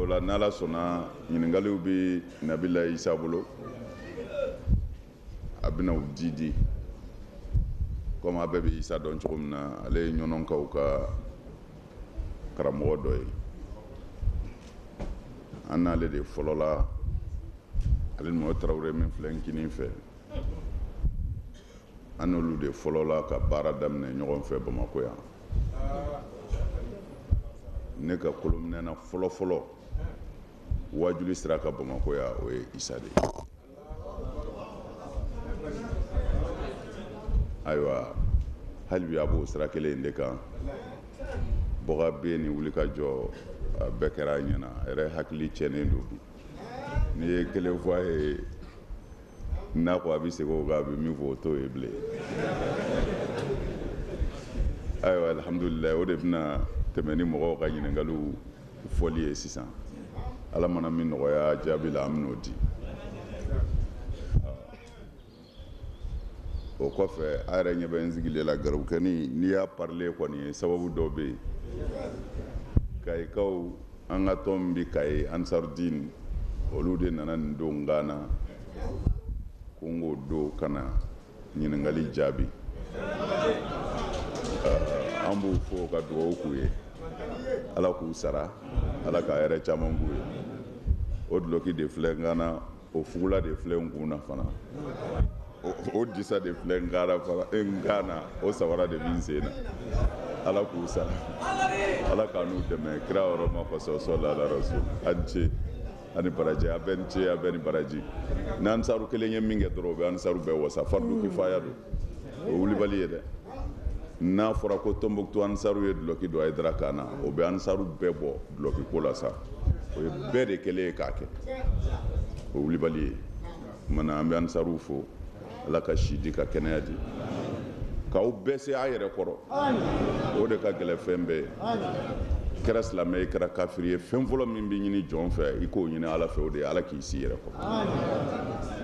la n'ala sɔnna ɲininkaliw bɛ Nabila Isa bolo a bɛna u di comme a bɛɛ bɛ Isa dɔn cogo min na ale ye ɲɔnɔnkaw ka karamɔgɔ dɔ ye an n'ale de fɔlɔ la ale ni Mɔmɛdi Tarawele min filɛ Nkinin fɛ an n'olu de fɔlɔ la ka baara daminɛ ɲɔgɔn fɛ Bamakɔ yan ne ka kolonminɛna fɔlɔ wajuli sira ka Bamakɔ yan o ye Isa de ye ayiwa hali bi a b'o sira kelen in de kan Bɔga bɛ ni wuli ka jɔ a bɛɛ kɛra a ɲɛna a yɛrɛ hakili cɛnnen don n'i ye kelen fɔ a ye n'a ko a bɛ segin o kan a bɛ min fɔ o t'o ye bilen ayiwa alhamdulilayi o de bɛna tɛmɛ ni mɔgɔw ka ɲininkaliw fɔli ye sisan ala mana min nɔgɔya jaabi la an bɛn'o di o kɔfɛ a yɛrɛ ɲɛ bɛ n sigilen la garabukɛni n'i y'a parler kɔni ye sababu dɔw bɛ yen kayikaw an ka tɔn min bɛ Kayi Ansarudine olu de nana nin don Gana ko n k'o don ka na ɲininkali jaabi an b'u fo ka dugawu k'u ye ala k'u sara ala ka hɛrɛ caman k'u ye o duloki de filɛ Gana o fugula de filɛ n kun na fana o disa de filɛ n Gana o samara de bɛ n sen na ala k'u sara ala ka n'u dɛmɛ kira yɔrɔ ma kɔsɔ sɔlala rasul a ni ce a ni baraji a bɛɛ ni ce a bɛɛ ni baraji ni ansaru kelen ye min kɛ dɔrɔn o bɛ ansaru bɛɛ wasa fardu kifaya don o wulibali ye dɛ n'a fɔra ko Tɔnbɔkutu ansaru ye duloki don Hayidara kan na o bɛ ansaru bɛɛ bɔ duloki ko la sa o ye bɛɛ de kelen ye k'a kɛ o wulibali ye mana an bɛ ansaru fo ala ka si di ka kɛnɛya di k'aw bɛɛ se a yɛrɛ kɔrɔ o de ka gɛlɛn fɛn bɛɛ ye kɛra silamɛ ye kɛra kafiri ye fɛn fɔlɔ min bɛ ɲini jɔn fɛ i k'o ɲini ala fɛ o de ye ala k'i si yɛrɛ kɔrɔ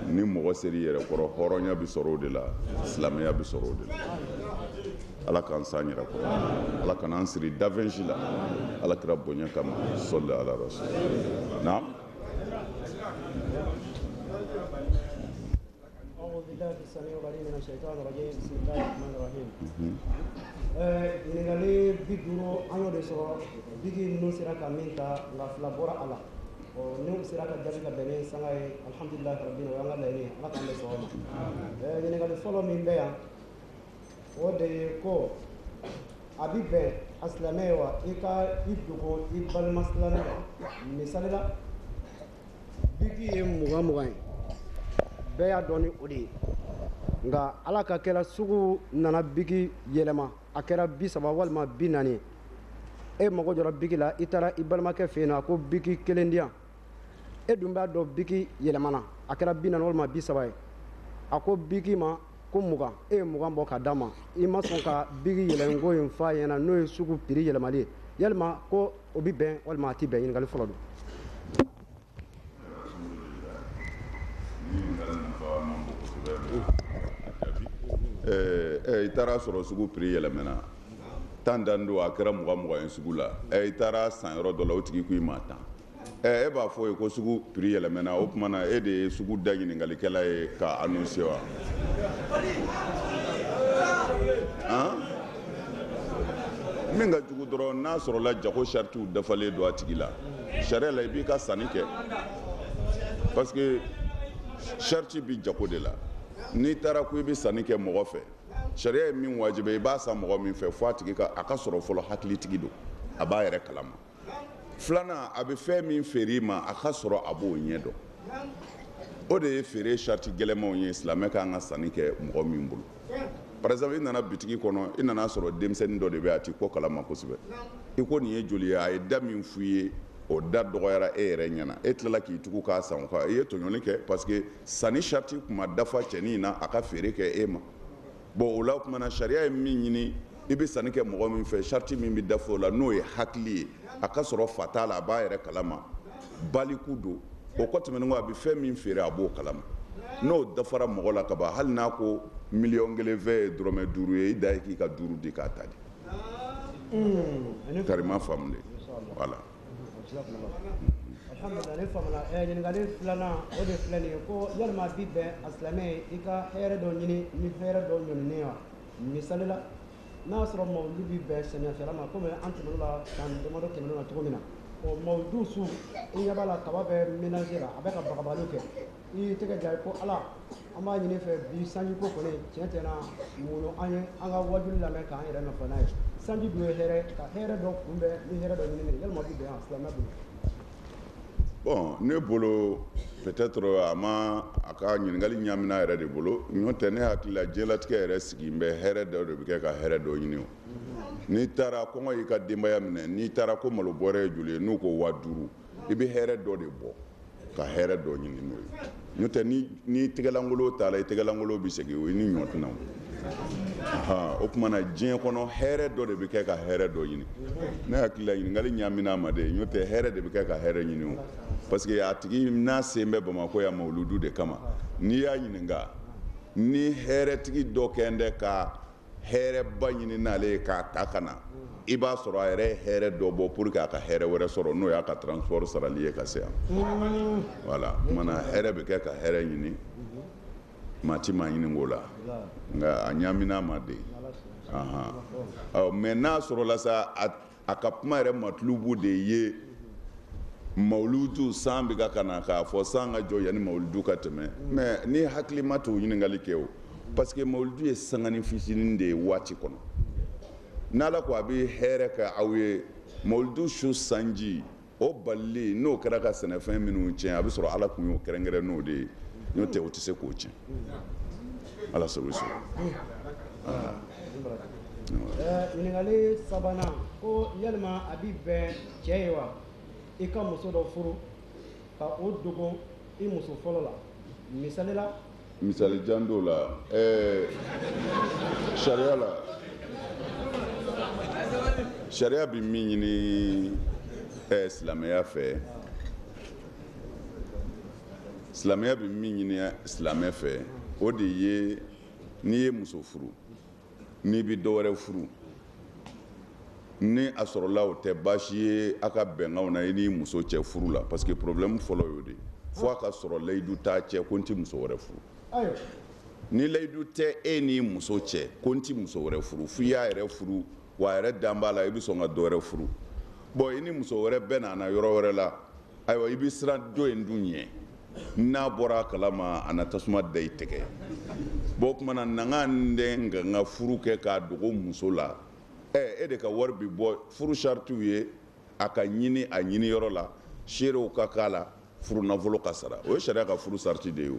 ni mɔgɔ seri yɛrɛ kɔrɔ hɔrɔnya bɛ sɔrɔ o de la silamɛya bɛ sɔrɔ o de la ala k'an san yɛrɛ kɔrɔ ala kan'an siri dafɛnsi la ala kira bonya kama sɔli ala rasul naam السميع العليم من الشيطان الرجيم بسم الله الرحمن الرحيم ɲininkali bi duuru an y'o de sɔrɔ bigi ninnu sera ka min ta nka fila bɔra a la n'u sera ka jaabi ka bɛn ni sanga ye alhamdulilahi rabbil alamin o y'an ka laɲini ala k'an bɛ sɔn o ma ɲininkali fɔlɔ min bɛ yan o de ye ko a bi bɛn a silamɛ ye wa i ka i dogo i balima silamɛ la misali la bigi ye 20 ye bɛɛ y'a dɔn ni o de ye nka ala ka kɛra sugu nana bigi yɛlɛma a kɛra 30 walima 40 e mago jɔra bigi la i taara i balimakɛ fɛ yen a ko bigi kelen di yan e dun b'a dɔn bigi yɛlɛmana a kɛra 40 walima 30 ye a ko bigi ma ko 20 e ye 20 bɔ ka d'a ma i ma sɔn ka bigi yɛlɛnko in f'a ɲɛna n'o ye sugu piri yɛlɛmali ye yalima ko o bi bɛn walima a ti bɛn ɲininkali fɔlɔ don i taara sɔrɔ sugu prix yɛlɛmɛna tan dan don a kɛra 20 ye sugu la i taara san yɔrɔ dɔ la o tigi ko i ma tan e b'a fɔ ye ko sugu prix yɛlɛmɛna o tuma na e de ye sugu da ɲininkalikɛla ye ka annoncer wa min ka jugu dɔrɔn n'a sɔrɔla jago charitiw dafalen don a tigi la sariya la i b'i ka sanni kɛ parce que chariti bi jago de la n'i taara ko i bɛ sanni kɛ mɔgɔ fɛ sariya ye min wajibi i b'a san mɔgɔ min fɛ fo a tigi ka a ka sɔrɔ fɔlɔ hakilitigi don a b'a yɛrɛ kalama filanan a bɛ fɛn min feere i ma a ka sɔrɔ a b'o ɲɛ dɔn o de ye feere chariti gɛlɛmanw ye silamɛ kan ka sanni kɛ mɔgɔ min bolo par exemple i nana bitigi kɔnɔ i nana sɔrɔ denmisɛnnin dɔ de bɛ a t'i kɔ kalama kosɛbɛ i ko nin ye joli ye a ye da min f'i ye o da dɔgɔyara e yɛrɛ ɲɛna e tilala k'i tugu k'a san o kan i ye tɔɲɔni kɛ parce que sanni chariti tun ma dafa cɛnin na a ka feere kɛ e ma bon o la o tumana sariya ye min ɲini i bɛ sanni kɛ mɔgɔ min fɛ chariti min bɛ dafa o la n'o ye hakili ye a ka sɔrɔ fa t'a la a b'a yɛrɛ kalama baliku don o kɔ tɛmɛnen kɔ a bɛ fɛn min feere a b'o kalama n'o dafara mɔgɔ la kaban hali n'a ko 1,000,000 fɛ ye dɔrɔmɛ 5 ye i da ye k'i ka 5 di k'a ta di karima faamu de voilà alhamdulillah ne famana ɲininkali filanan o de filɛ nin ye ko yalima bi bɛn a silamɛ i ka hɛrɛ dɔ ɲini ni hɛrɛ dɔ ɲɔninen wa misali la n'a sɔrɔ mawulu bi bɛn samiyɛfɛla ma komi an tɛmɛn'o la san damadɔ tɛmɛn'o la cogo min na o mawudu su i ɲɛ b'a la kaba bɛ ménager la a bɛ ka bagabagaliw kɛ i y'i tɛgɛ ja ko ala an b'a ɲini fɛ bi sanji ko kɔni tiɲɛ tiɲɛ na mun an ye an ka wajuli lamɛn k'an yɛrɛ nafa n'a ye sanji dun ye hɛrɛ ka hɛrɛ dɔ kunbɛn ni hɛrɛ dɔ ɲinini yalima bi bɛn a silamɛ bolo. Bon ne bolo peut-être a ka ɲininkali ɲamina yɛrɛ de bolo n'o tɛ ne hakili la diɲɛlatigɛ yɛrɛ sigi bɛ hɛrɛ dɔ de bɛ kɛ ka hɛrɛ dɔ ɲini o n'i taara kɔngɔ y'i ka denbaya minɛ n'i taara ko malo bɔrɛ ye joli ye n'u ko 5000 i bɛ hɛrɛ dɔ de bɔ ka hɛrɛ dɔ ɲini n'o ye n'o tɛ ni tɛgɛlankolon t'a la i tɛgɛlankolon bɛ segin o i ni ɲɔ tɛna o o tuma na diɲɛ kɔnɔ hɛrɛ dɔ de bɛ kɛ ka hɛrɛ dɔ ɲini ne hakili la ɲininkali ɲamina ma de n'o tɛ hɛrɛ de bɛ kɛ ka hɛrɛ ɲini o parce que a tigi n'a sen bɛ Bamakɔ yan mawuludu de kama n'i y'a ɲininka ni hɛrɛtigi dɔ kɛn tɛ ka hɛrɛba ɲini n'ale ye k'a ta ka na i b'a sɔrɔ a yɛrɛ ye hɛrɛ dɔ bɔ pour que a ka hɛrɛ wɛrɛ sɔrɔ n'o y'a ka transport sarali ye ka se yan voilà o kumana hɛrɛ bɛ kɛ ka hɛrɛ ɲini maa ti maa ɲini k'o la nka a ɲamina ma de mais n'a sɔrɔla sa a ka kuma yɛrɛ matulubu de ye mawuludu san bɛ ka na k'a fɔ san ka jɔ yanni mawuludu ka tɛmɛ mais ni hakili ma t'o ɲininkali kɛ o parce que mawuludu ye sangani fitinin de ye waati kɔnɔ n'ala ko a bɛ hɛrɛ kɛ aw ye mawuludu su sanji o balili n'o kɛra ka sɛnɛfɛn minnu tiɲɛ a bɛ sɔrɔ ala tun y'o kɛrɛnkɛrɛn n'o de ye n'o tɛ o tɛ se k'o tiɲɛ ala sago i sɔrɔ. ɲininkali sabanan ko yalima a bɛ bɛn cɛ ye wa i ka muso dɔ furu ka o dogo i muso fɔlɔ la misali la. misali jan dɔw la sariya bɛ min ɲini silamɛya fɛ silamɛya bɛ min ɲini silamɛ fɛ o de ye n'i ye muso furu n'i bɛ dɔ wɛrɛ furu ni a sɔrɔla o tɛ baasi ye a ka bɛnkanw na i ni muso cɛ furu la parce que problème fɔlɔ y'o de fo a ka sɔrɔ layidu t'a cɛ ko n tɛ muso wɛrɛ furu ni layidu tɛ e ni muso cɛ ko n tɛ muso wɛrɛ furu f'i y'a yɛrɛ furu wa a yɛrɛ dan b'a la i bɛ sɔn ka dɔ wɛrɛ furu bon i ni muso wɛrɛ bɛɛ nana yɔrɔ wɛrɛ la ayiwa i bɛ siran dɔ in dun ɲɛ n'a bɔra a kalama a na tasuma da i tɛgɛ bon o tuma na nanga n ka n ka furu kɛ k'a dogo muso la e de ka wari bi bɔ furu saritiw ye a ka ɲini a ɲini yɔrɔ la seerew ka k'a la furu nafolo ka sara o ye sariya ka furu sariti de ye o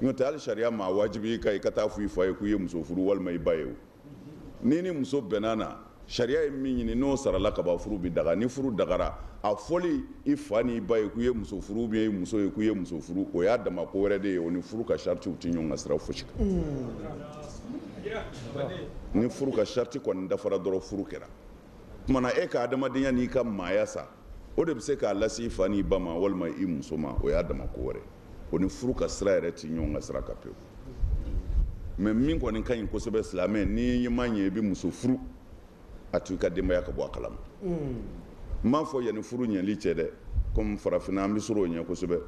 n'o tɛ hali sariya maa wajibi i ka taa fɔ i fa ye k'u ye muso furu walima i ba ye o ni muso bɛnna na sariya ye min ɲini n'o sarala ka ban furu bi daga ni furu dagara a fɔli i fa ni i ba ye k'u ye muso furu ou bien i muso ye k'u ye muso furu o y'a dama ko wɛrɛ de ye o ni furu ka saritiw tɛ ɲɔgɔn ka sira fosi kan ni furu ka sariti kɔni dafara dɔrɔn furu kɛra tumana e ka adamadenya n'i ka maaya sa o de bɛ se k'a lase i fa n'i ba ma walima i muso ma o y'a dama ko wɛrɛ o ni furu ka sira yɛrɛ tɛ ɲɔgɔn ka sira kan pewu mais min kɔni ka ɲi kosɛbɛ silamɛ n'i ma ɲɛ i bɛ muso furu a to i ka denbaya ka bɔ a kalama n m'a fɔ yanni furu ɲɛli cɛ dɛ komi farafinna an bɛ sɔrɔ o ɲɛ kosɛbɛ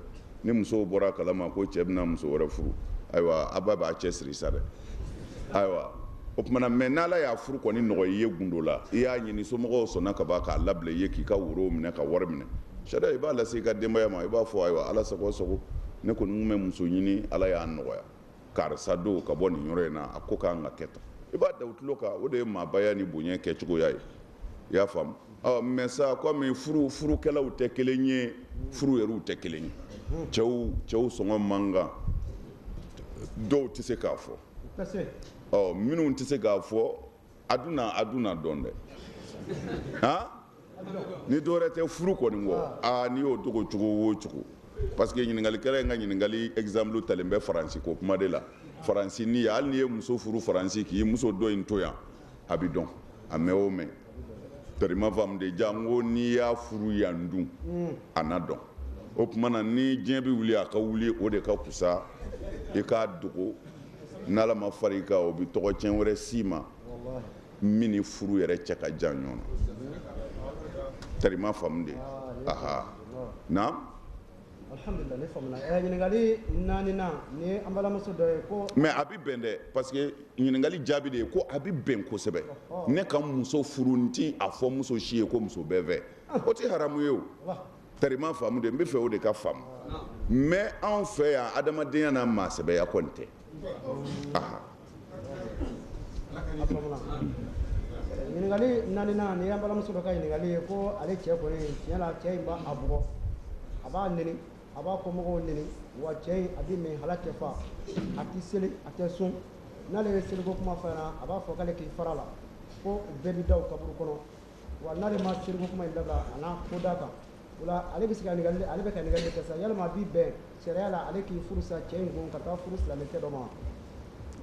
ni musow bɔra a kalama ko cɛ bɛna muso wɛrɛ furu ayiwa a ba b'a cɛ siri sa dɛ ayiwa o tumana mɛ n'ala y'a furu kɔni nɔgɔya i ye gundo la i y'a ɲini somɔgɔw sɔnna ka ban k'a labila i ye k'i ka woro minɛ ka wari minɛ sariya i b'a lase i ka denbaya ma i b'a fɔ ayiwa ala sago sago ne kɔni tun bɛ muso ɲini ala y'a nɔgɔya karisa don ka bɔ nin yɔrɔ in na a ko k'an ka kɛ tan i b'a da u tulo kan o de ye maabaya ni bonya kɛcogoya ye i y'a faamu mɛ sa komi furukɛlaw tɛ kelen ye furu yɛrɛw tɛ kelen ye cɛw sɔngɔ man kan dɔw tɛ se k'a fɔ minnu tɛ se k'a fɔ a duna dɔn dɛ ni dɔwɛrɛ tɛ furu kɔni kɔ n'i y'o dogo cogo o cogo parce que ɲininkalikɛla in ka ɲininkali exemple talen bɛ faransi ko kuma de la faransi ni hali n'i ye muso furu faransi k'i muso dɔ in to yan a bɛ dɔn a mɛn o mɛn tarima faamu de jango n'i y'a furu yan dun a na dɔn o tuma na ni diɲɛ bɛ wuli a ka wuli o de ka kusa i k'a dogo n'ala ma fara i kan o bɛ tɔgɔ tiɲɛ wɛrɛ s'i ma min ni furu yɛrɛ cɛ ka jan ɲɔgɔn na tarima faamu de na alhamdulillah ne famuna ɲininkali naani na ni an balimamuso dɔ ye ko mais a bɛ bɛn dɛ parce que ɲininkali jaabi de ye ko a bɛ bɛn kosɛbɛ ne ka muso furu n ti a fɔ muso si ye ko muso bɛɛ fɛ o tɛ haramu ye o tarima faamu de n bɛ fɛ o de ka faamu mais anw fɛ yan adamadenya n'a maasɛbɛya kɔni tɛ ɲininkali naani na ni an balimamuso dɔ ka ɲininkali ye ko ale cɛ kɔni tiɲɛ la cɛ in b'a bugɔ a b'a neni a b'a kɔmɔgɔw neni wa cɛ in a bɛ min hala tɛ fa a tɛ seli a tɛ sun n'ale ye seliko kuma fɔ ɲɛna a b'a fɔ k'ale k'i fara la ko bɛɛ bɛ da o kaburu kɔnɔ wa n'ale ma seliko kuma in dabila a n'a ko d'a kan o la ale bɛ se ka ɲininkali ale bɛ ka ɲininkali kɛ sa yalima a b'i bɛn sariya la ale k'i furu sa cɛ in kun ka taa furu silamɛkɛ dɔ ma.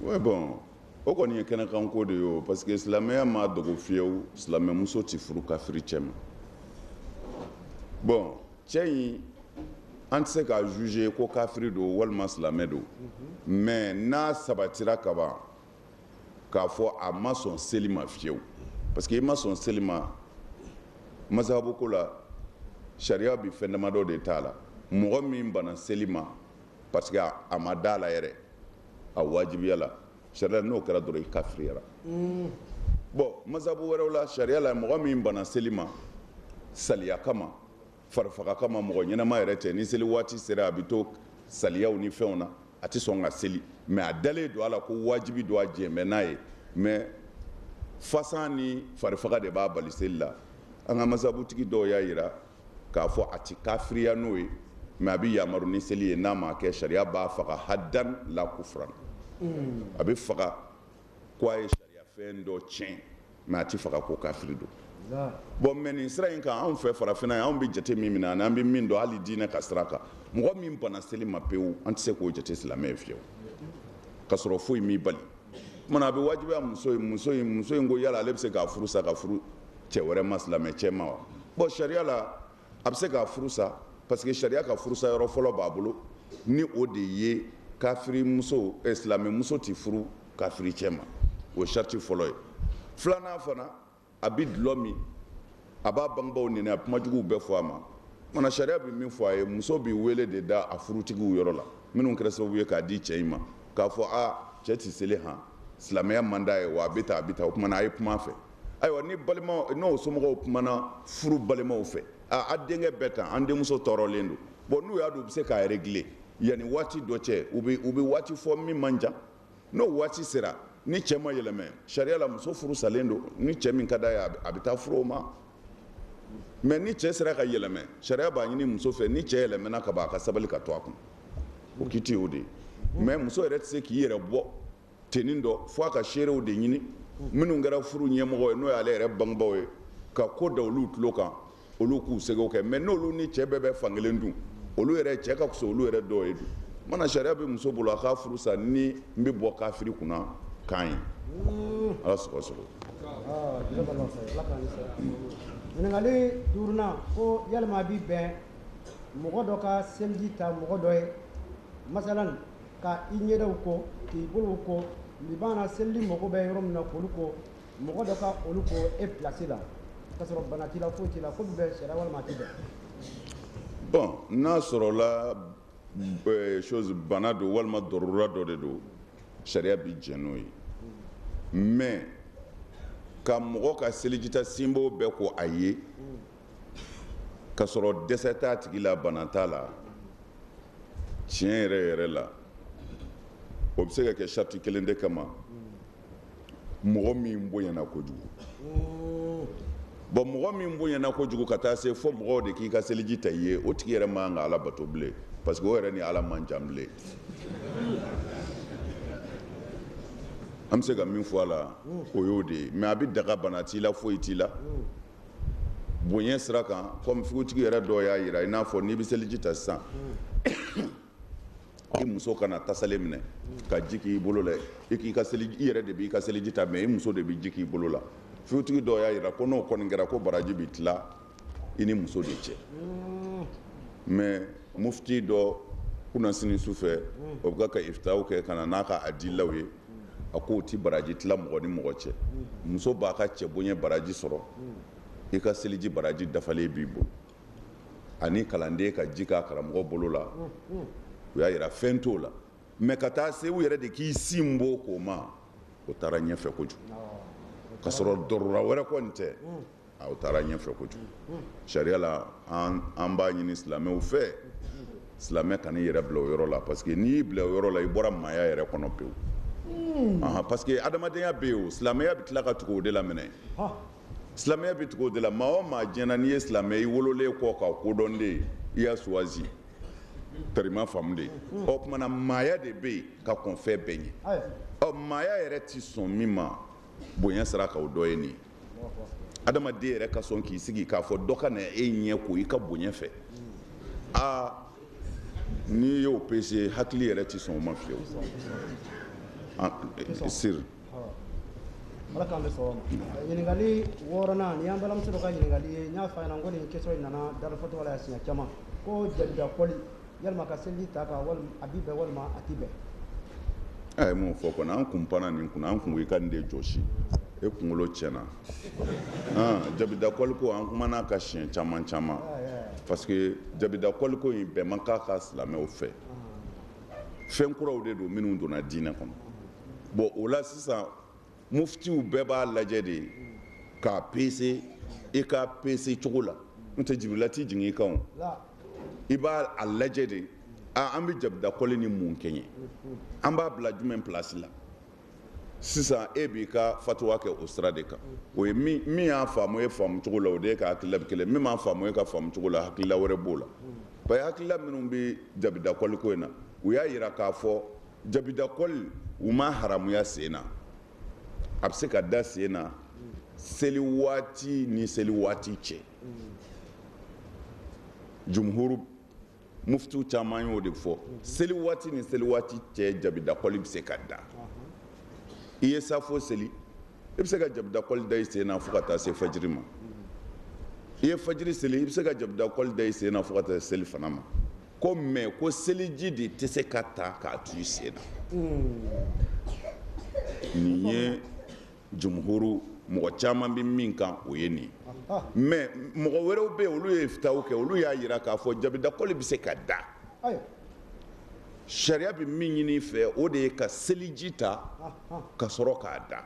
oui bon o kɔni ye kɛnɛkanko de ye o parce que silamɛya ma dogo fiyewu silamɛmuso tɛ furu kafiri cɛ ma bon cɛ in an tɛ se k'a juger ko kafiri don walima silamɛ don mais n'a sabatira ka ban k'a fɔ a ma sɔn seli ma fiyewu parce que i ma sɔn seli ma masahabu ko la sariya bɛ fɛn damadɔ de t'a la mɔgɔ min banna seli ma parce que a ma da la yɛrɛ a wajibiya la sariya n'o kɛra dɔrɔn i kafiriyara bon masahabu wɛrɛw la sariya la mɔgɔ min banna seli ma saliya kama farifaga kama mɔgɔ ɲɛnama yɛrɛ tɛ ni seli waati sera a bɛ to saliyaw ni fɛnw na a tɛ sɔn ka seli mais a dalen don a la ko wajibi don a jɛnbɛ n'a ye mais fasan ni farifaga de b'a bali seli la an ka masabutigi dɔw y'a jira k'a fɔ a tɛ kafiriya n'o ye mais a bɛ yamaru ni seli ye n'a ma kɛ sariya b'a faga hadan la kufran a bɛ faga ko a ye sariya fɛn dɔ tiɲɛ mais a tɛ faga ko kafiri don bon mais nin sira in kan anw fɛ farafinna yan anw bɛ jate min minɛ ani an bɛ min dɔn hali diinɛ ka sira kan mɔgɔ min bana seli ma pewu an tɛ se k'o jate silamɛ ye fiyewu ka sɔrɔ foyi m'i bali kumana a bɛ wajibiya muso in ko yala ale bɛ se k'a furu sa ka furu cɛ wɛrɛ ma silamɛ cɛ ma wa bon sariya la a bɛ se k'a furu sa parce que sariya ka furusa yɔrɔ fɔlɔ b'a bolo ni o de ye kafiri muso silamɛ muso tɛ furu kafiri cɛ ma o ye sariti fɔlɔ ye filanan fana a bɛ dulɔ min a b'a bangebaaw nɛni a kumajuguw bɛɛ fɔ a ma mana sariya bɛ min fɔ a ye muso bɛ wele de da a furutigiw yɔrɔ la minnu kɛra sababu ye k'a di cɛ in ma k'a fɔ cɛ tɛ seli han silamɛya man d'a ye wa a bɛ tan o kumana a ye kuma a fɛ ayiwa ni balima n'o somɔgɔw kumana furu balimaw fɛ a denkɛ bɛɛ tan an denmuso tɔɔrɔlen don bon n'u y'a dɔn u bɛ se k'a régler yanni waati dɔ cɛ u bɛ waati fɔ min man jan n'o waati sera ni cɛ ma yɛlɛmɛ sariya la muso furu salen don ni cɛ min ka d'a ye a bɛ taa furu o ma mais ni cɛ sera ka yɛlɛmɛ sariya b'a ɲini muso fɛ ni cɛ yɛlɛmɛna ka ban a ka sabali ka to a kun o kiti o de ye mais muso yɛrɛ tɛ se k'i yɛrɛ bɔ tenin dɔ fo a ka seerew de ɲini minnu kɛra furu ɲɛmɔgɔ ye n'o y'ale yɛrɛ bangebaaw ye ka ko da olu tulo kan olu k'u segew kɛ mais n'olu ni cɛ bɛɛ bɛ fankelen dun olu yɛrɛ cɛ ka fisa olu yɛrɛ dɔw ye dun mana sariya bɛ muso bolo a k'a furu sa ni n bɛ bɔ kafiri kunna kan ye ala sɔgɔsɔgɔ ɲininkali duurunan ko yalima a b'i bɛn mɔgɔ dɔ ka seliji ta mɔgɔ dɔ ye masalan ka i ɲɛdaw ko k'i bolow ko libana selili mago bɛ yɔrɔ min na k'olu ko mɔgɔ dɔ ka olu ko e pilasi la ka sɔrɔ bana t'i la foyi t'i la ko bɛ bɛn sariya walima a tɛ bɛn bon n'a sɔrɔla chose bana don walima dɔrɔra dɔ de don sariya bi jɛn n'o ye mais ka mɔgɔ ka selijita sinbo bɛɛ ko a ye ka sɔrɔ dɛsɛ t'a tigi la bana t'a la tiɲɛ yɛrɛ yɛrɛ la o bɛ se ka kɛ sariti kelen de kama mɔgɔ min bonyana kojugu bon mɔgɔ min bonyana kojugu ka taa se fo mɔgɔw de k'i ka seliji ta i ye o tigi yɛrɛ man kan ka ala bato bilen parce que o yɛrɛ ni ala man jan bilen an bɛ se ka min fɔ a la o y'o de ye mais a bɛ daga bana t'i la foyi t'i la bonya sira kan comme fugutigi yɛrɛ dɔw y'a jira i n'a fɔ n'i bɛ seliji ta sisan i muso kana tasale minɛ ka ji k'i bolo la i yɛrɛ de b'i ka seliji ta mais i muso de bɛ ji k'i bolo la fugutigi dɔw y'a jira ko n'o kɔni kɛra ko baraji bɛ tila i ni muso de cɛ mais mufti dɔ kunnasini sufɛ o bɛ ka ifitaw kɛ ka na n'a ka adilaw ye a ko o ti baraji tila mɔgɔ ni mɔgɔ cɛ muso b'a ka cɛ bonya baraji sɔrɔ i ka seliji baraji dafalen b'i bolo ani kalanden ka ji k'a karamɔgɔ bolo la u y'a yira fɛn t'o la mais ka taa se u yɛrɛ de k'i sin bɔ k'o ma o taara ɲɛfɛ kojugu ka sɔrɔ dɔrɔra wɛrɛ kɔni tɛ o taara ɲɛfɛ kojugu sariya la an b'a ɲini silamɛw fɛ silamɛ kan'i yɛrɛ bila o yɔrɔ la parce que n'i y'i bila o yɔrɔ la i bɔra maaya yɛrɛ kɔnɔ pewu parce que adamadenya bɛ yen o silamɛya bɛ tila ka tugu o de la minɛ silamɛya bɛ tugu o de la maa o maa diɲɛna n'i ye silamɛ i wololen kɔ ka kodɔn de i y'a suwazi tarima faamu de o tumana maaya de bɛ yen ka kɔn fɛn bɛɛ ɲɛ maaya yɛrɛ ti sɔn min ma bonya sira kan o dɔ ye nin ye adamaden yɛrɛ ka sɔn k'i sigi k'a fɔ dɔ ka na e ɲɛ ko i ka bonya fɛ n'i y'o pese hakili yɛrɛ ti sɔn o ma fiyewu siri ala k'an bɛ sɔgɔma ɲininkali 6nan ni y'an balimamuso dɔ ka ɲininkali ye n y'a f'a ɲɛna ko nin question in nana darafɔtɔgɔ la yan siɲɛ caman ko jabida kɔli yalima ka seliji ta kan walima a bi bɛn walima a ti bɛn a ye mun fɔ kɔni an kun panna nin kunna an kun ko i ka nin de jɔsi e kunkolo tiɲɛna jabida kɔli ko an kumana ka siɲɛ caman caman parce que jabida kɔli ko in bɛɛ man k'a ka silamɛw fɛ fɛn kuraw de don minnu donna diinɛ kɔnɔ bon o la sisan muftiw bɛɛ b'a lajɛ de k'a pese i ka pese cogo la n'o tɛ jibirila t'i jigin i kan i b'a lajɛ de an bɛ jabida kɔli ni mun kɛ ye an b'a bila jumɛn place la sisan e b'i ka fatuwa kɛ o sira de kan o ye min y'a faamu e faamu cogo la o de ye ka hakilila bɛ kelen min m'a faamu e ka faamu cogo la hakilila wɛrɛ b'o la parce que hakilila minnu bɛ jabida kɔli ko in na u y'a yira k'a fɔ jabida kɔli u ma haramuya sen na a bɛ se ka da sen na seli waati ni seli waati cɛ jumhuru muftiw caman y'o de fɔ seli waati ni seli waati cɛ jabida kɔli bɛ se ka da i ye safo seli i bɛ se ka jabida kɔli da i sen na fo ka taa se fajiri ma i ye fajiri seli i bɛ se ka jabida kɔli da i sen na fo ka taa se seli fana ma ko mais ko seliji de tɛ se ka ta k'a tu i sen na nin ye jumhuru mɔgɔ caman bɛ min kan o ye nin mais mɔgɔ wɛrɛw bɛ yen olu ye fitaw kɛ olu y'a yira k'a fɔ jabida kɔli bɛ se ka da sariya bɛ min ɲini fɛ o de ye ka seliji ta ka sɔrɔ k'a da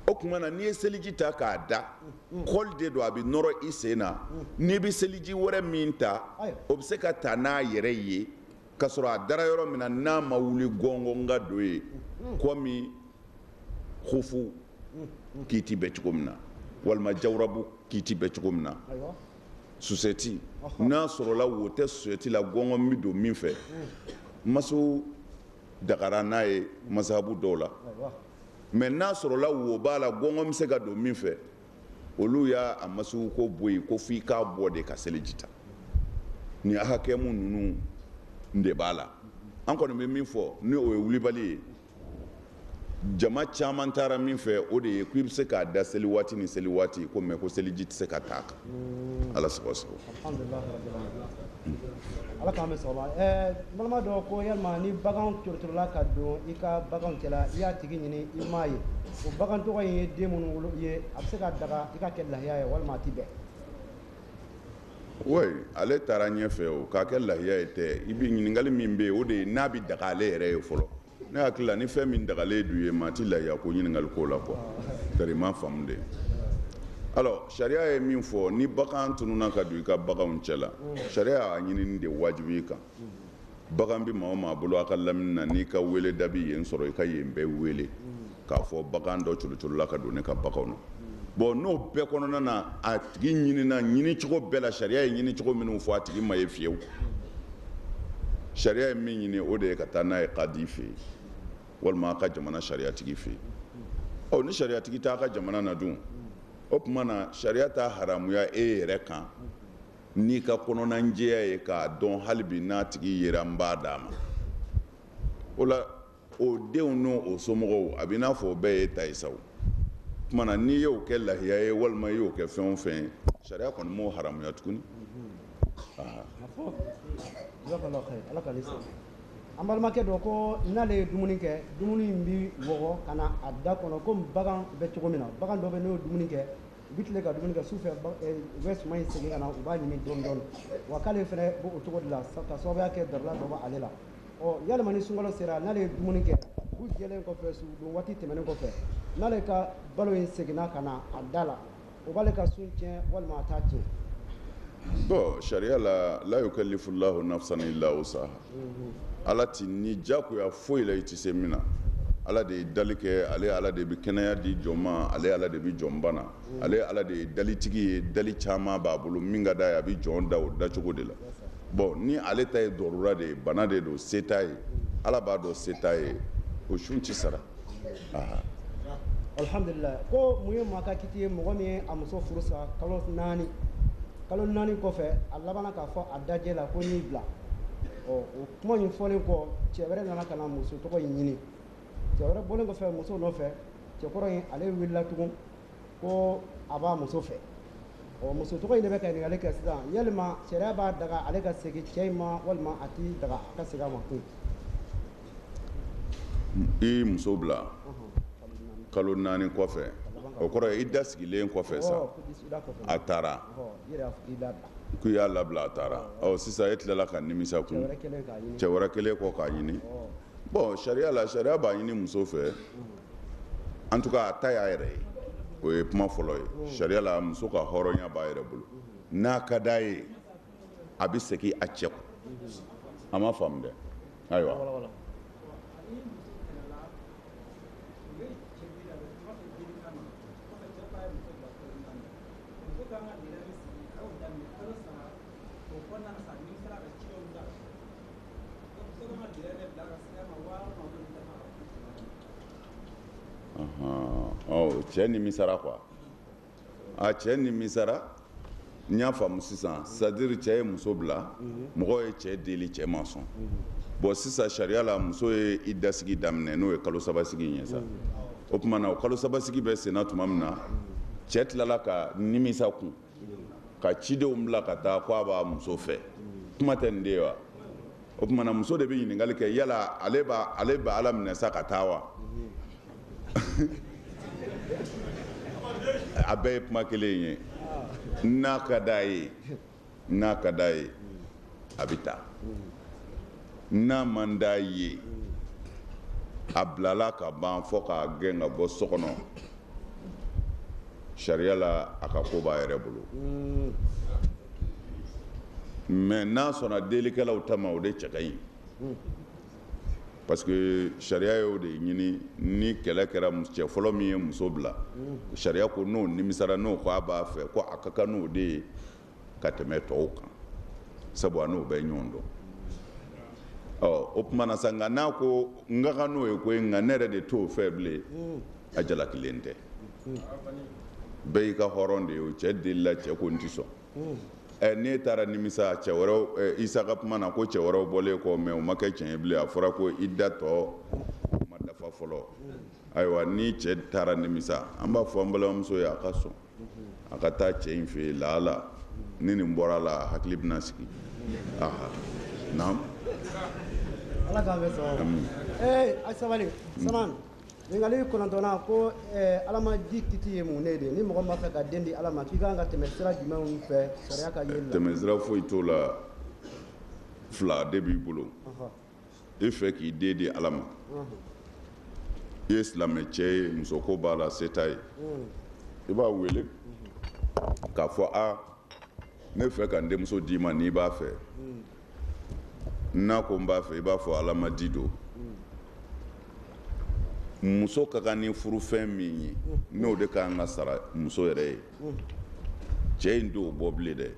o tuma na n'i ye seliji ta k'a da kɔli de don a bɛ nɔrɔ i sen na n'i bɛ seliji wɛrɛ min ta o bɛ se ka ta n'a yɛrɛ ye ka sɔrɔ a dara yɔrɔ min na n'a ma wuli gɔngɔn ka don ye komi hufu kiiti bɛ cogo min na walima jawurabu kiiti bɛ cogo min na susɛti n'a sɔrɔla wo tɛ susɛti la gɔngɔn bɛ don min fɛ maso dagara n'a ye masahabu dɔw la mais n'a sɔrɔla wo b'a la gɔngɔn bɛ se ka don min fɛ olu y'a maso ko bɔ yen ko f'i k'a bɔ de ka seliji ta ni hakɛmu ninnu de b'a la an kɔni bɛ min fɔ ni o ye wulibali ye jama caman taara min fɛ o de ye ko i bɛ se k'a da seli waati ni seli waati ko mais ko seliji tɛ se ka taa kan ala sago sago ala k'an bɛ sɔgɔma balima dɔ ko yalima ni bagan corocorila ka don i ka baganw cɛla i y'a tigi ɲini i m'a ye o bagan tɔgɔ in ye den minnu wolo i ye a bɛ se ka daga i ka kɛ lahiya ye walima a ti bɛn oui ale taara ɲɛfɛ o k'a kɛ lahiya ye tɛ i bɛ ɲininkali min bɛ yen o de ye n'a bɛ daga ale yɛrɛ ye fɔlɔ ne hakili la ni fɛn min dagalen du ye maa ti lahiya ko ɲininkali ko la quoi tari ma faamu de alors sariya ye min fɔ ni bagan tununa ka don i ka baganw cɛla sariya y'a ɲinini de wajibi i kan bagan bɛ maa o maa bolo a ka lamini na n'i ka wele da bɛ yen sɔrɔ i ka yen bɛɛ wele k'a fɔ bagan dɔ colocolila ka don ne ka baganw na bon n'o bɛɛ kɔnɔna na a tigi ɲinina ɲini cogo bɛɛ la sariya ye ɲini cogo minnu fɔ a tigi ma ye fiyewu sariya ye min ɲini o de ye ka taa n'a ye kadi fɛ yen walima a ka jamana sariyatigi fɛ yen ni sariyatigi t'a ka jamana na dun o tuma na sariya t'a haramuya e yɛrɛ kan n'i ka kɔnɔnajɛya ye k'a dɔn hali bi n'a tigi yera n b'a d'a ma o la o denw n'o somɔgɔw a bɛ n'a fɔ o bɛɛ ye ta ye sa o tuma na n'i y'o kɛ lahiya ye walima i y'o kɛ fɛn o fɛn ye sariya kɔni m'o haramuya tuguni ala ka lisa an balimakɛ dɔ ko n'ale ye dumuni kɛ dumuni in bi wɔgɔ ka na a da kɔnɔ komi bagan bɛ cogo min na bagan dɔ bɛ n'o ye dumuni kɛ bitile ka dumuni kɛ sufɛ u bɛ suma in segin ka na u b'a ɲimi dɔɔni dɔɔni wa k'ale fɛnɛ b'o cogo de la ka sababuya kɛ darula dɔ b'ale la yalima ni sunkalo sera n'ale ye dumuni kɛ du jɛlen kɔfɛ sugudon waati tɛmɛnen kɔfɛ n'ale ka balo in seginna ka na a da la o b'ale ka sun tiɲɛ walima a t'a tiɲɛ. Bon sariya la yukallifullahu nafsan illa wusaha. Ala ti ni jagoya foyi la i tɛ se min na. Ala de ye dali kɛ, ale Ala de bɛ kɛnɛya di jɔn ma, ale Ala de bɛ jɔn bana, ale Ala de ye dalitigi ye, dali caman b'a bolo min ka d'a ye a bɛ jɔn da o dacogo de la. Bon ni ale ta ye dɔrɔra de ye, bana de don, se t'a ye, Ala b'a dɔn se t'a ye, o sun ti sara. Alhamdulillah ko mun ye maa ka kiti ye mɔgɔ min ye a muso furu sa kalo 4 kɔfɛ a labanna k'a fɔ a dajɛ la ko n'i bila o kuma in fɔlen kɔ cɛ wɛrɛ nana ka na muso tɔgɔ in ɲini cɛ wɛrɛ bɔlen kɔfɛ muso nɔfɛ cɛkɔrɔ in ale wulila tugun ko a b'a muso fɛ muso tɔgɔ in de bɛ ka ɲininkali kɛ sisan yalima sariya b'a daga ale ka segin cɛ in ma walima a t'i daga a ka segin a ma kun. I muso bila kalo 4 kɔfɛ o kɔrɔ ye i da sigilen kɔfɛ sa a taara k'u y'a labila a taara sisan e tilala ka nimisa kun cɛ wɛrɛ kelen kɔ k'a ɲini bon sariya b'a ɲini muso fɛ en tout cas a ta y'a yɛrɛ ye o ye kuma fɔlɔ ye sariya la muso ka hɔrɔnya b'a yɛrɛ bolo n'a ka d'a ye a bɛ segin a cɛ kɔ a ma faamu dɛ ayiwa. Cɛ nimisara quoi cɛ nimisara n y'a faamu sisan c'est-à-dire cɛ ye muso bila mɔgɔ ye cɛ deli cɛ ma sɔn bon sisan sariya la muso ye i dasigi daminɛ n'o ye kalo 3 sigi in ye sa o tuma na o kalo 3 sigi bɛ senna tuma min na cɛ tilala ka nimisa kun ka cidenw bila ka taa ko a b'a muso fɛ kuma tɛ nin de ye wa o tuma na muso de bɛ ɲininkali kɛ yala ale b'a Ala minɛ sa ka taa wa a bɛɛ ye kuma kelen ye n'a ka d'a ye a bɛ taa n'a man d'a ye a bilala ka ban fɔ k'a gɛn ka bɔ so kɔnɔ sariya la a ka ko b'a yɛrɛ bolo mais n'a sɔnna delikɛlaw ta ma o de cɛ ka ɲi parce que sariya y'o de ɲini ni kɛlɛ kɛra cɛ fɔlɔ min ye muso bila sariya ko n'o nimisara n'o ko a b'a fɛ ko a ka kan n'o de ye ka tɛmɛ tɔw kan sabu a n'o bɛ ɲɔgɔn dɔn o tuma na sa nka n'a ko n ka kan n'o ye koyi nka ne yɛrɛ de t'o fɛ bilen a jalakilen tɛ bɛɛ y'i ka hɔrɔn de ye o cɛ delila cɛ ko n ti sɔn n'e taara nimisa cɛ wɛrɛw Isa ka kuma na ko cɛ wɛrɛw bɔlen kɔ mais o ma kɛ tiɲɛ ye bilen a fɔra ko i da tɔ ma dafa fɔlɔ ayiwa ni cɛ taara nimisa an b'a fɔ an balimamuso ye a ka sɔn a ka taa cɛ in fɛ yen lahala ni nin bɔra la hakili bɛna sigi naam Ala k'an bɛ sɔn a sabali Saman ɲininkali 9 ko Ala ma di kiti ye mun ne de ni mɔgɔ ma fɛ ka den di Ala ma k'i kan ka tɛmɛ sira jumɛnw fɛ sariya ka yeli la tɛmɛ sira foyi t'o la fila de b'i bolo i fɛ k'i den di Ala ma i ye silamɛ cɛ ye muso ko b'a la se t'a ye i b'a wele k'a fɔ ne fɛ ka n denmuso d'i ma n'i b'a fɛ n'a ko n b'a fɛ i b'a fɔ Ala ma di don muso ka kan ni furufɛn min ye n'o de kan ka sara muso yɛrɛ ye cɛ in t'o bɔ bilen dɛ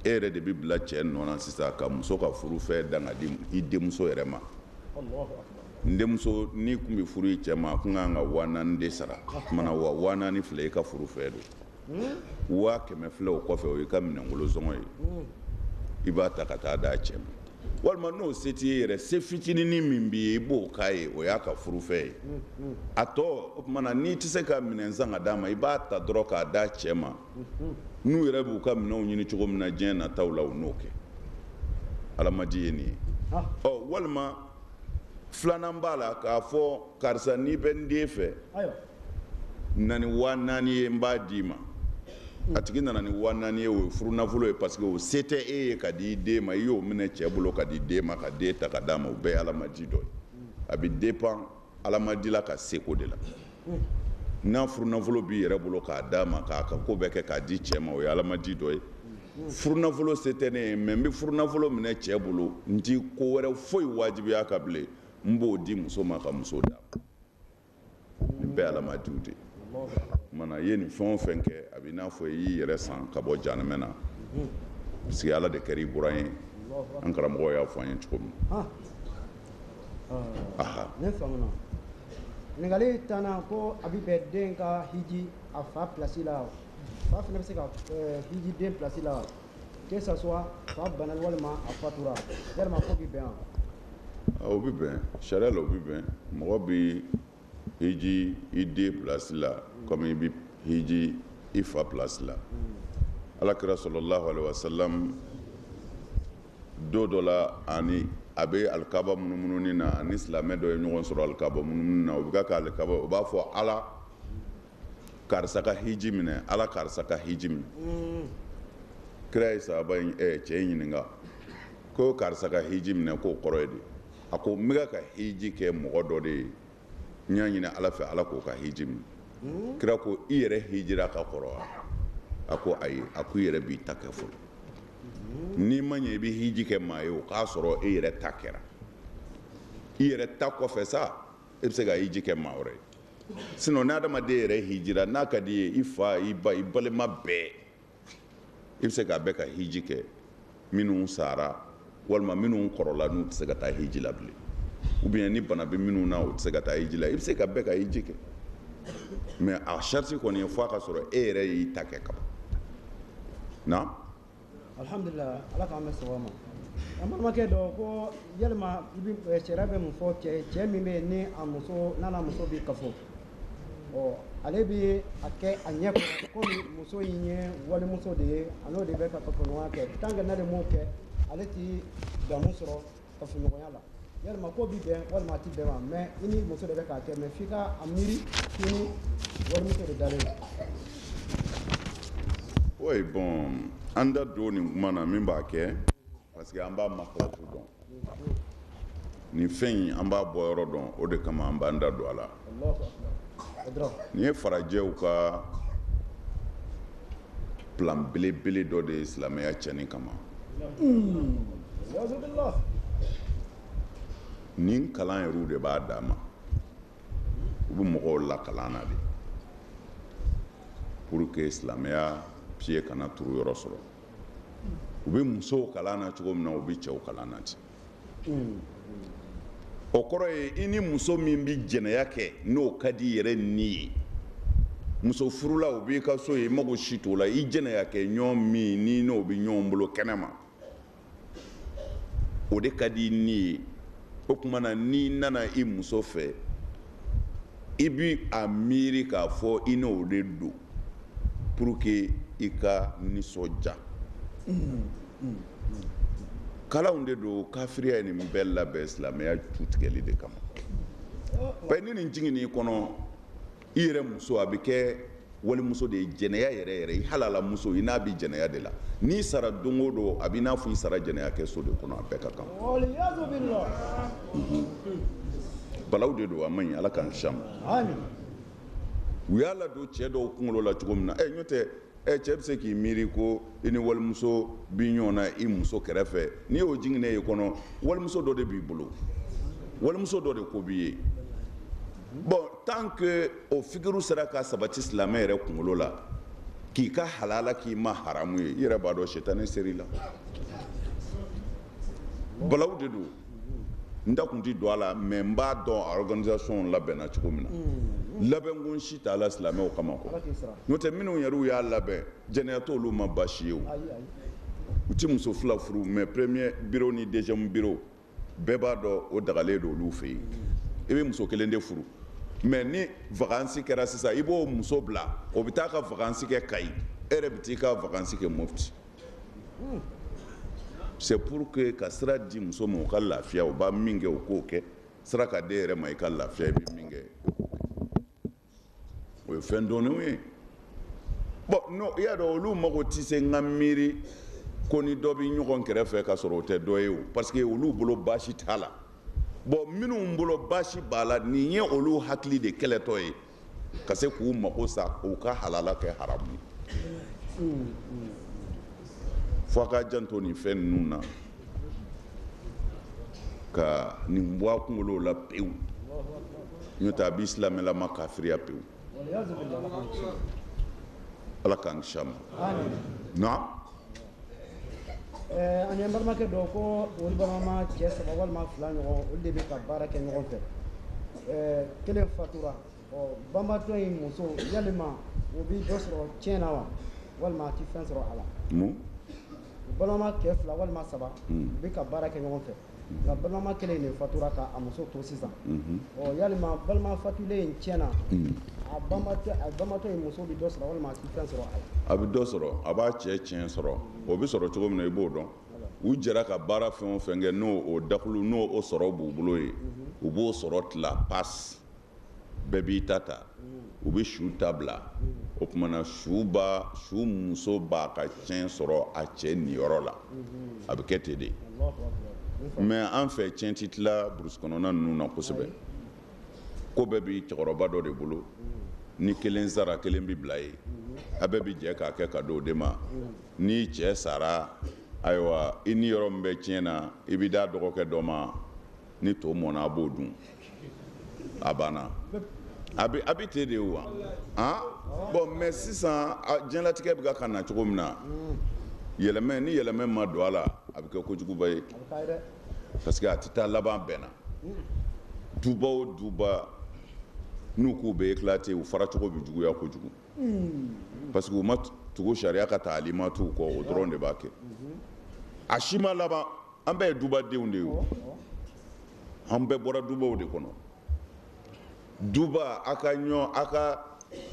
e yɛrɛ de bɛ bila cɛ nɔ na sisan ka muso ka furufɛn dan ka di i denmuso yɛrɛ ma n denmuso n'i tun bɛ furu i cɛ ma a tun kan ka 4000 de sara o tumana wa 4000 filɛ i ka furufɛn don 500 filɛ o kɔfɛ o y'i ka minɛnkolo sɔngɔ ye i b'a ta ka taa d'a cɛ ma walima n'o se t'i ye yɛrɛ se fitininin min b'i ye i b'o k'a ye o y'a ka furufɛn ye a tɔ o tumana n'i tɛ se ka minɛn san ka d'a ma i b'a ta dɔrɔn k'a d'a cɛ ma n'u yɛrɛ b'u ka minɛnw ɲini cogo min na diɲɛ nataw la u n'o kɛ Ala ma di ye nin ye walima filanan b'a la k'a fɔ karisa n'i bɛ n den fɛ na ni 4000 ye n b'a d'i ma a tigi nana ni 4,000 ye o furu nafolo ye parce que o se tɛ e ye ka di den ma i y'o minɛ cɛ bolo ka di den ma ka den ta ka d'a ma o bɛɛ ye alamadi dɔ ye a bɛ dépend alamadi la ka seko de la n'a furu nafolo b'i yɛrɛ bolo k'a d'a ma k'a ka ko bɛɛ kɛ k'a di cɛ ma o ye alamadi dɔ ye furu nafolo se tɛ ne ye mais n bɛ furu nafolo minɛ cɛ bolo n ti ko wɛrɛ foyi wajibiya ka bilen n b'o di muso ma ka muso d'a ma nin bɛɛ alamadiw de mana ye nin fɛn o fɛn kɛ a bɛ i n'a fɔ i y'i yɛrɛ san ka bɔ jahanɛmɛ na parce que ala de kɛra i buran ye an karamɔgɔ y'a fɔ an ye cogo min ne faamuna ɲininkali tanna ko a bɛ bɛn den ka hiji a fa pilasi la fa fana bɛ se ka hiji den pilasi la que ça soit fa bana walima a fatura yalima ko bɛ bɛn wa o bɛ bɛn sariya la o bɛ bɛn mɔgɔ bɛ hiji i den pilasi la comme i bɛ hiji i fa pilasi la alakira sallallahu alaihi wasallam don dɔ la ani a bɛ alikaba munumununi na ani silamɛ dɔ ye ɲɔgɔn sɔrɔ alikaba munumununi na o bɛ ka alikaba o b'a fɔ ala karisa ka hiji minɛ ala karisa ka hiji minɛ kira ye sahaba cɛ in ɲininka ko karisa ka hiji minɛ k'o kɔrɔ ye di a ko n bɛ ka hiji kɛ mɔgɔ dɔ de ye n y'a ɲini ala fɛ ala k'o ka hiji minɛ kira ko i yɛrɛ hijira ka kɔrɔ wa a ko ayi a ko i yɛrɛ b'i ta kɛ fɔlɔ n'i ma ɲɛ i bɛ hiji kɛ maa ye o k'a sɔrɔ e yɛrɛ ta kɛra i yɛrɛ ta kɔfɛ sa e bɛ se ka hiji kɛ maa wɛrɛ ye sinon ni adamaden yɛrɛ hijira n'a ka di ye i fa i ba i balima bɛɛ i bɛ se k'a bɛɛ ka hiji kɛ minnu sara walima minnu kɔrɔla n'u tɛ se ka taa hiji la bilen ou bien ni bana bɛ minnu na o tɛ se ka taa hiji la i bɛ se ka bɛɛ ka hiji kɛ mais a charge kɔni ye fo a ka sɔrɔ e yɛrɛ y'i ta kɛ kaban na alhamdulillah ala k'an bɛ sɔgɔma an balimakɛ dɔ ko yalima sariya bɛ mun fɔ cɛ min bɛ yen ni a muso n'a n'a muso bɛ kafo ale bɛ a kɛ a ɲɛ kɔrɔ komi muso in ye walimuso de ye a n'o de bɛ ka kafoɲɔgɔnya kɛ tant que n'ale m'o kɛ ale ti damu sɔrɔ kafoɲɔgɔnya la yalima ko bi bɛn walima a ti bɛn ma mais i ni muso de bɛ k'a kɛ mais f'i ka a miiri k'i ni walimuso de dalen don. oui bon an da don nin kuma na min b'a kɛ parce que an b'a masalatu dɔn nin fɛn in an b'a bɔ yɔrɔ dɔn o de kama an b'an da don a la nin ye farajɛw ka plan belebele dɔ de ye silamɛya cɛnni kama nin kalan yɛrɛw de b'a dan ma u bɛ mɔgɔw lakalan na de pour que silamɛya pied kana turu yɔrɔ sɔrɔ u bɛ musow kalan na cogo min na u bɛ cɛw kalan na ten o kɔrɔ ye i ni muso min bɛ jɛnɛya kɛ n'o ka di yɛrɛ ni ye muso furula o b'i ka so ye i mago si t'o la i jɛnɛya kɛ ɲɔgɔn min ni n'o bɛ ɲɔgɔn bolo kɛnɛ ma o de ka di ni ye o tuma na n'i nana i muso fɛ i bi a miiri k'a fɔ i n'o de don pour que i ka nisɔndiya kalanw de don kafiriya ye nin bɛɛ labɛn silamɛya tutigɛli de kama bɛɛ ni nin jiginni kɔnɔ i yɛrɛ muso a bɛ kɛ walimuso de ye jɛnɛya yɛrɛ yɛrɛ i halala muso i n'a bɛ jɛnɛya de la n'i sara don o don a bɛ i n'a fɔ i sara jɛnɛya kɛ so de kɔnɔ a bɛɛ ka kan balaw de don a man ɲi ala k'an kisi a ma u y'a ladon cɛ dɔw kunkolo la cogo min na n'o tɛ cɛ bɛ se k'i miiri ko i ni walimuso bi ɲɔgɔn na i muso kɛrɛfɛ n'i y'o jiginnen ye kɔnɔ walimuso dɔ de b'i bolo walimuso dɔ de ko b'i ye bon tant que o fikiru sera ka sabati silamɛ yɛrɛ kunkolo la k'i ka halala k'i ma haramu ye i yɛrɛ b'a dɔn sitani seri la balaw de don n da kun ti don a la mais n b'a dɔn a organisation labɛnna cogo min na labɛnkun si t'a la silamɛw kama kɔ n'o tɛ minnu yɛrɛ y'a labɛn jɛnɛya t'olu ma baasi ye o u ti muso fila furu mais premier bureau ni deuxième bureau bɛɛ b'a dɔn o dagalen don olu fɛ yen i bɛ muso kelen de furu mais ni vacances kɛra sisan i b'o muso bila o bɛ taa ka vacances kɛ Kayi e yɛrɛ bɛ t'i ka vacances kɛ Mopti c'est pour que ka sira di muso ma o ka lafiya o b'a min kɛ o k'o kɛ sira ka di e yɛrɛ ma i ka lafiya i bɛ min kɛ o ye fɛn dɔnnenw ye bon no i y'a dɔn olu mago tɛ se n ka miiri ko ni dɔ bɛ ɲɔgɔn kɛrɛfɛ ka sɔrɔ o tɛ dɔ ye o parce que olu bolo baasi t'a la bon minnu bolo baasi b'a la nin ye olu hakili de kɛlɛtɔ ye ka se k'u mago sa k'u ka halala kɛ haramu ye fo a ka janto nin fɛn ninnu na ka nin bɔ a kunkolo la pewu n'o tɛ a bɛ silamɛlama kafiriya pewu ala k'an kisi a ma na an ye balimakɛ dɔ ko olu balimama cɛ 3 walima 2 ɲɔgɔn olu de bɛ ka baara kɛ ɲɔgɔn fɛ kelen fatura banbatɔ in muso yalima o bɛ dɔ sɔrɔ tiɲɛ na wa walima a tɛ fɛn sɔrɔ a la balimama cɛ 2 walima 3 u bɛ ka baara kɛ ɲɔgɔn fɛ nka balimama kelen de fatura k'a muso to sisan yalima balima fatulen in tiɲɛ na a banbatɔ in muso bɛ dɔ sɔrɔ walima a tɛ fɛn sɔrɔ a la a bɛ dɔ sɔrɔ a b'a cɛ tiɲɛ sɔrɔ o bɛ sɔrɔ cogo min na i b'o dɔn u jɛra ka baara fɛn o fɛn kɛ n'o dakulu n'o sɔrɔ b'u bolo ye u b'o sɔrɔ tila pasi bɛɛ b'i ta ta u bɛ su ta bila o kumana su muso b'a ka tiɲɛ sɔrɔ a cɛ niyɔrɔ la a bɛ kɛ ten de mɛ an fɛ tiɲɛ tɛ tila burusi kɔnɔna ninnu na kosɛbɛ ko bɛɛ bɛ cɛkɔrɔba dɔ de bolo ni kelen sara kelen bɛ bila ye a bɛɛ bɛ jɛ k'a kɛ ka di o de ma ni cɛ sara ayiwa i ni yɔrɔ min bɛ tiɲɛ na i bɛ d'a dɔgɔkɛ dɔ ma ni to mɔna a b'o dun a banna a bɛ ten de wa bon mɛ sisan diɲɛlatigɛ bɛ ka na cogo min na ni yɛlɛmɛ ma don a la a bɛ kɛ kojuguba ye parce que a tɛ taa laban bɛɛ na duba o duba n'u k'u bɛ éclater u fara cogo bɛ juguya kojugu parce que u ma tugu sariya ka taalimatiw kɔ o dɔrɔn de b'a kɛ a si ma laban an bɛɛ ye dubadenw de ye o an bɛɛ bɔra dubaw de kɔnɔ duba a ka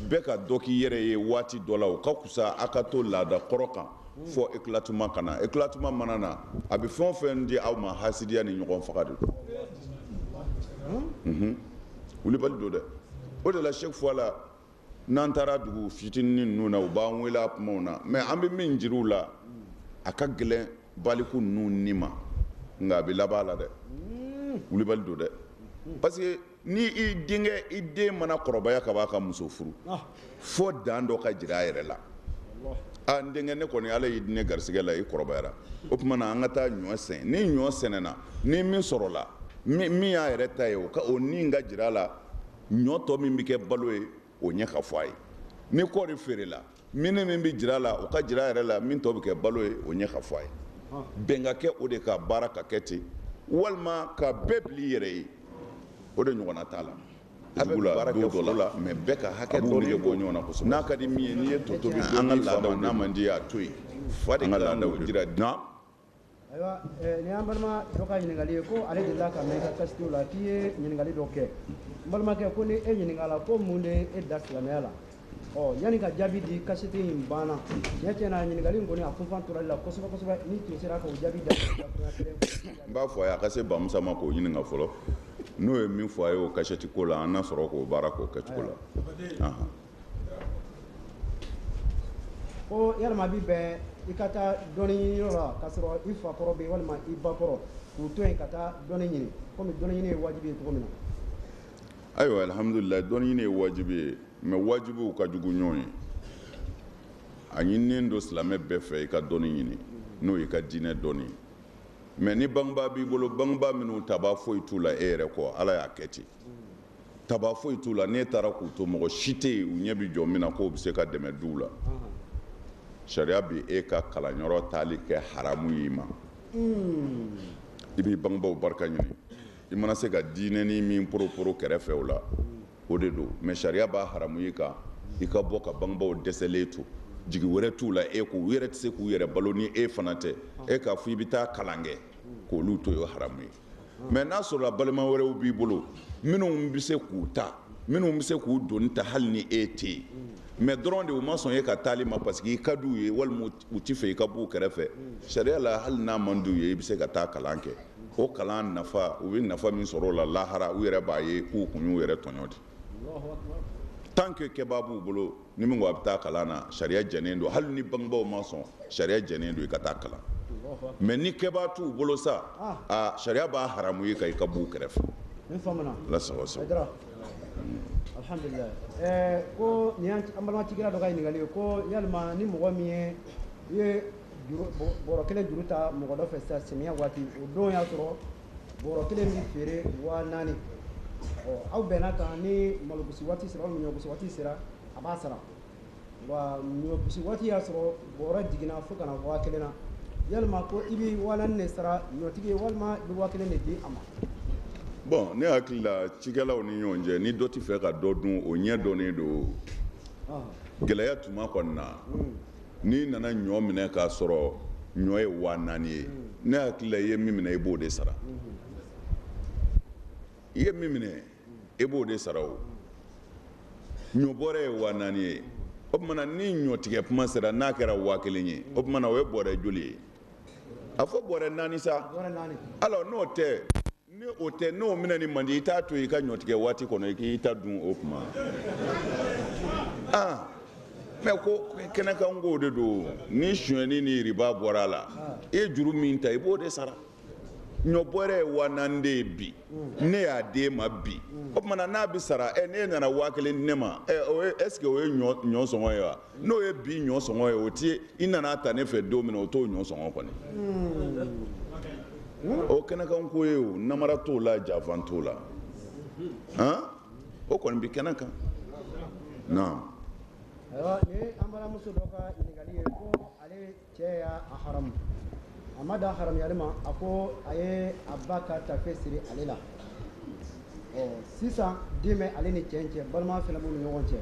bɛɛ ka dɔ k'i yɛrɛ ye waati dɔ la o ka kusa a ka to laada kɔrɔ kan fɔ éclatement kana éclatement mana na a bɛ fɛn o fɛn di aw ma hasidiya ni ɲɔgɔn faga de don wulibali don dɛ o de la chaque fois la n'an taara dugu fitinin ninnu na u b'an wele a kumaw na mais an bɛ min jir'u la a ka gɛlɛn baliku ninnu ni ma nka a bɛ laban la dɛ wulibali don dɛ parce que ni i den mana kɔrɔbaya ka b'a ka muso furu fo dan dɔ ka jira a yɛrɛ la n denkɛ ne kɔni ala y'i di ne garisɛgɛ la i kɔrɔbayara o tuma na an ka taa ɲɔ sɛnɛ ni ɲɔ sɛnɛna ni min sɔrɔla min y'a yɛrɛ ta ye o ni ka jira a la ɲɔ tɔ min bɛ kɛ balo ye o ɲɛ ka fɔ a ye ni kɔɔri feerela min bɛ jira a la o ka jira a yɛrɛ la min tɔ bɛ kɛ balo ye o ɲɛ ka fɔ a ye bɛn ka kɛ o de ka baara ka kɛ ten walima ka bɛɛ bila i yɛrɛ ye o de ɲɔgɔnna t'a la a bɛ baara kɛ dɔ la mɛ bɛɛ ka hakɛ dɔ de bɔ ɲɔgɔn na kosɛbɛ n'a ka di min ye n'i ye to tobi an ka laadaw n'a man di a to yen fa de ka laadaw jira na ayiwa nin y'an balima dɔ ka ɲininkali ye ko ale delila ka mɛn i ka kasitiw la k'i ye ɲininkali dɔ kɛ n balimakɛ ko ni e ɲininka la ko mun de e da silamɛya la yanni ka jaabi di kasiti in banna tiɲɛ tiɲɛ na ɲininkali in kɔni a kunfan tora la kosɛbɛ kosɛbɛ ni tun sera k'o jaabi da n b'a fɔ a ye a ka se bamusa ma k'o ɲininka fɔlɔ n'o ye min fɔ a ye o kasɛti ko la an na sɔrɔ k'o baara k'o kɛcogo la ko yalima bi bɛn i ka taa dɔnni ɲini yɔrɔ la k'a sɔrɔ i fa kɔrɔ bɛ yen walima i ba kɔrɔ k'u to yen ka taa dɔnni ɲini komi dɔnni ɲini ye wajibi ye cogo min na ayiwa alhamdulilayi dɔnni ɲini ye wajibi ye mɛ wajibiw ka jugu ɲɔgɔn ye a ɲininen don silamɛ bɛɛ fɛ i ka dɔnni ɲini n'o y'i ka diinɛ dɔnni mɛ ni bangebaa b'i bolo bangebaa minnu taba foyi t'u la e yɛrɛ kɔ ala y'a kɛ ten taba foyi t'u la n'e taara k'u to mɔgɔ si tɛ yen u ɲɛ bɛ jɔ min na k'o bɛ se ka dɛmɛ duw la sariya bɛ e ka kalanyɔrɔ taali kɛ haramu y'i ma i b'i bangebaaw barika ɲini i mana se ka diinɛni min poroporo kɛrɛfɛ o la o de don mɛ sariya b'a haramu i kan i ka bɔ ka bangebaaw dɛsɛlen to jigi wɛrɛ t'u la e ko u yɛrɛ tɛ se k'u yɛrɛ balo ni e fana tɛ e k'a fɔ i bɛ taa kalan kɛ k'olu to ye haramu ye mɛ n'a sɔrɔla balima wɛrɛw b'i bolo minnu bɛ se k'u ta minnu bɛ se k'u doni ta hali ni e tɛ yen mɛ dɔrɔn de u ma sɔn e ka taali ma parce que i ka d'u ye walima u tɛ fɛ i ka b'u kɛrɛfɛ sariya la hali n'a man d'u ye i bɛ se ka taa kalan kɛ o kalan nafa u bɛ nafa min sɔrɔ o la lahara u yɛrɛ b'a ye k'u kun y'u yɛrɛ tɔɲɔ de tant que kɛbaa b'u bolo ni min ko a bɛ taa kalan na sariya jɛnen don hali ni bangebaaw ma sɔn sariya jɛnen don i ka taa kalan mais ni kɛbaa t'u bolo sa sariya b'a haramu ye ka i ka b'u kɛrɛfɛ ala sago sago alhamdulillah ko ni an balimatigila dɔ ka ɲininkali ye ko yalima ni mɔgɔ min ye i ye bɔrɔ kelen juru ta mɔgɔ dɔ fɛ sisan samiyɛ waati o don y'a sɔrɔ bɔrɔ kelen bɛ feere 4000 aw bɛnna kan ni malogosi waati sera walima ɲɔgosi waati sera a b'a sara wa ɲɔgosi waati y'a sɔrɔ bɔrɔ jiginna fo ka na 1000 na yalima ko i bɛ 4000 de sara ɲɔtigi ye walima i bɛ 1000 de di a ma. Bon ne hakili la cikɛlaw ni ɲɔgɔn cɛ ni dɔ tɛ fɛ ka dɔ dun o ɲɛ dɔnnen don gɛlɛya tuma kɔni na n'i nana ɲɔ minɛ k'a sɔrɔ ɲɔ ye 4000 ye ne hakili la i ye min minɛ i b'o de sara i ye min minɛ i b'o de sara o ɲɔ bɔrɛ ye 4000 ye o tumana ni ɲɔtigɛ kuma sera n'a kɛra 1000 ye o tumana o ye bɔrɛ joli ye a fɔ bɔrɛ 4 sa alors n'o tɛ ni o tɛ n'o minɛ ni man di i t'a to i ka ɲɔtigɛ waati kɔnɔ i k'i ta dun o kuma mais ko kɛnɛkan ko de don ni sonyɛni ni riba bɔra a la i ye juru min ta i b'o de sara ɲɔ bɔrɛ ye 4000 de ye bi ne y'a d'e ma bi o tumana n'a bɛ sara ne nana 1000 di ne ma est ce que o ye ɲɔ sɔngɔ ye wa n'o ye bi ɲɔ sɔngɔ ye o ti i nana ta ne fɛ don min na o t'o ɲɔ sɔngɔ kɔni o kɛnɛkan ko ye o namara t'o la janfan t'o la o kɔni bɛ kɛnɛ kan naam. ayiwa ni an balimamuso dɔ ka ɲininkali ye ko ale cɛ y'a haramu a ma da haramuyali ma a ko a ye a ba ka tafe siri ale la sisan den bɛ ale ni cɛ in cɛ balima fana b'u ni ɲɔgɔn cɛ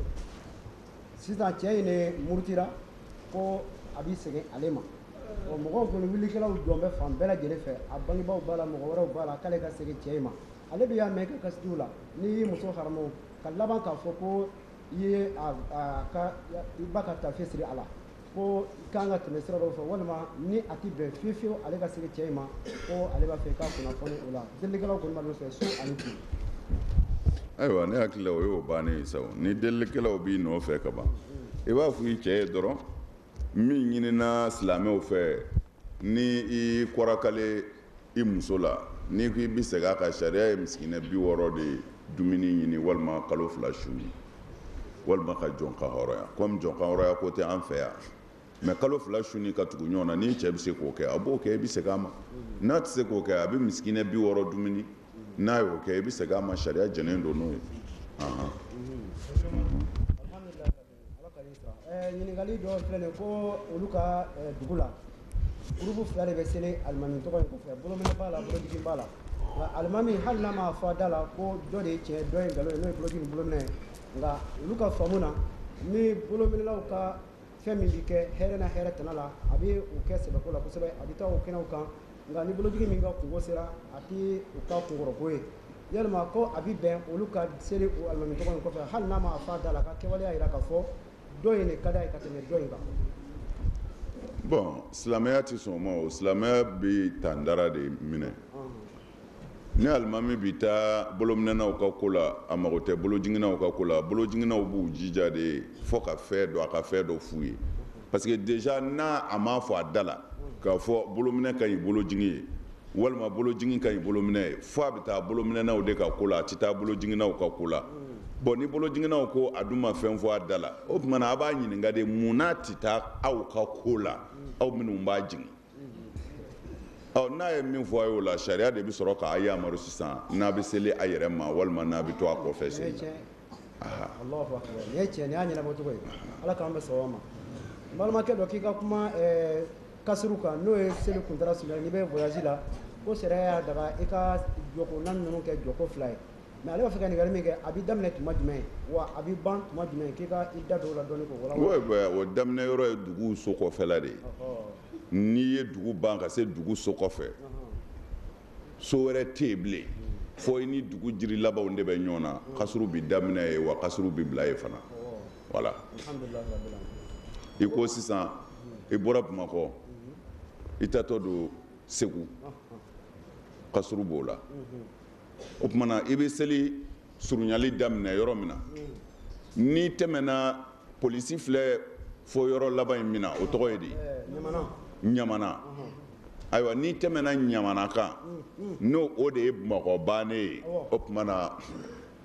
sisan cɛ in de murutira ko a b'i segin ale ma mɔgɔw kɔni wulikɛlaw jɔn bɛ fan bɛɛ lajɛlen fɛ a bangebaaw b'a la mɔgɔ wɛrɛw b'a la k'ale ka segin cɛ in ma ale bɛ y'a mɛn ka kasidiw la n'i y'i muso haramu ka laban k'a fɔ ko i ye i ba ka tafe siri a la ko i kan ka tɛmɛ sira dɔw fɛ walima ni a ti bɛn fiyewu fiyewu ale ka segin cɛ in ma ko ale b'a fɛ i ka kunnafoni o la delilikɛlaw kɔni b'a nɔfɛ so ani bi. ayiwa ne hakili la o y'o bannen ye sa ni delilikɛlaw b'i nɔfɛ ka ban i b'a fɔ i cɛ ye dɔrɔn min ɲinina silamɛw fɛ ni i kɔrakale i muso la n'i ko i bɛ segin a kan sariya ye misikinɛ 60 de dumuni ɲini walima kalo 2 su ye walima ka jɔn ka hɔrɔnya comme jɔn ka hɔrɔnya ko tɛ an fɛ yan mais kalo 2 su ni ka tugu ɲɔgɔn na ni cɛ bɛ se k'o kɛ a b'o kɛ i bɛ segin a ma n'a tɛ se k'o kɛ a bɛ misikinɛ 60 dumuni n'a y'o kɛ i bɛ segin a ma sariya jɛnen don n'o ye. ɲininkali dɔ filɛ nin ye ko olu ka dugu la gurupu 2 de bɛ seli alimami tɔgɔ in kɔfɛ bolominɛ b'a la bolojigi b'a la nka alimami hali n'a ma fɔ a da la ko dɔ de ye tiɲɛ dɔ ye nkalon ye n'o ye bolojigi ni bolominɛ ye nka olu ka faamu na ni bolominɛlaw ka fɛn min bɛ kɛ hɛrɛ na hɛrɛ tana la a bɛ o kɛ sɛbɛko la kosɛbɛ a bɛ taa o kɛnɛw kan nka ni bolojigi min ka kungo sera a tɛ u ka kunkɔrɔko ye yalima ko a bɛ bɛn olu ka seli o alimami tɔgɔ in kɔfɛ hali n'a ma fɔ a da la ka kɛwaleya jira k'a fɔ dɔ in de ka d'a ye ka tɛmɛ dɔ in kan. bon silamɛya tɛ sɔn o ma o silamɛya bɛ tandara de minɛ ni alimami bɛ taa bolominɛnaw ka ko la a mago tɛ bolojiginaw ka ko la bolojiginaw b'u jija de fɔ ka fɛn dɔ a ka fɛn dɔ f'u ye parce que déjà n'a a ma fɔ a da la k'a fɔ bolominɛ ka ɲi bolojigi ye walima bolojigi ka ɲi bolominɛ ye fɔ a bɛ taa bolominɛnaw de ka ko la a tɛ taa bolojiginaw ka ko la bon ni bolojiginaw ko a dun ma fɛn fɔ a da la o tumana a b'a ɲininka de mun n'a tɛ taa aw ka ko la aw minnu b'a jigin n'a ye min fɔ a ye o la sariya de bɛ sɔrɔ k'a yamaru sisan n'a bɛ seli a yɛrɛ ma walima n'a bɛ to a kɔfɛ seli la. nin ye tiɲɛ nin y'a ɲɛnabɔ cogo ye ala k'an bɛ sɔn o ma n balimakɛ dɔ k'i ka kuma kasiru kan n'o ye seli kuntara surunya n'i bɛ voyage la ko sariya y'a daga i ka jɔko naani ninnu kɛ jɔko 2 ye mais ale b'a fɛ ka ɲininkali min kɛ a bɛ daminɛ tuma jumɛn wa a bɛ ban tuma jumɛn k'i ka i da don o la dɔɔni k'o wala. o daminɛ yɔrɔ ye dugu so kɔfɛla de ye n'i ye dugu ban ka se dugu so kɔfɛ so wɛrɛ tɛ yen bilen fo i ni dugu jiri labanw de bɛ ɲɔgɔn na kasuru bɛ daminɛ yen wa kasuru bɛ bila yen fana voilà. i ko sisan i bɔra Bamakɔ i taatɔ don Segu kasuru b'o la o tumana i bɛ seli surunyali daminɛ yɔrɔ min na ni tɛmɛna polisi filɛ fo yɔrɔ laban in min na o tɔgɔ ye di ɲamana ayiwa n'i tɛmɛna ɲamana kan n'o o de ye Bamakɔ bannen ye o tuma na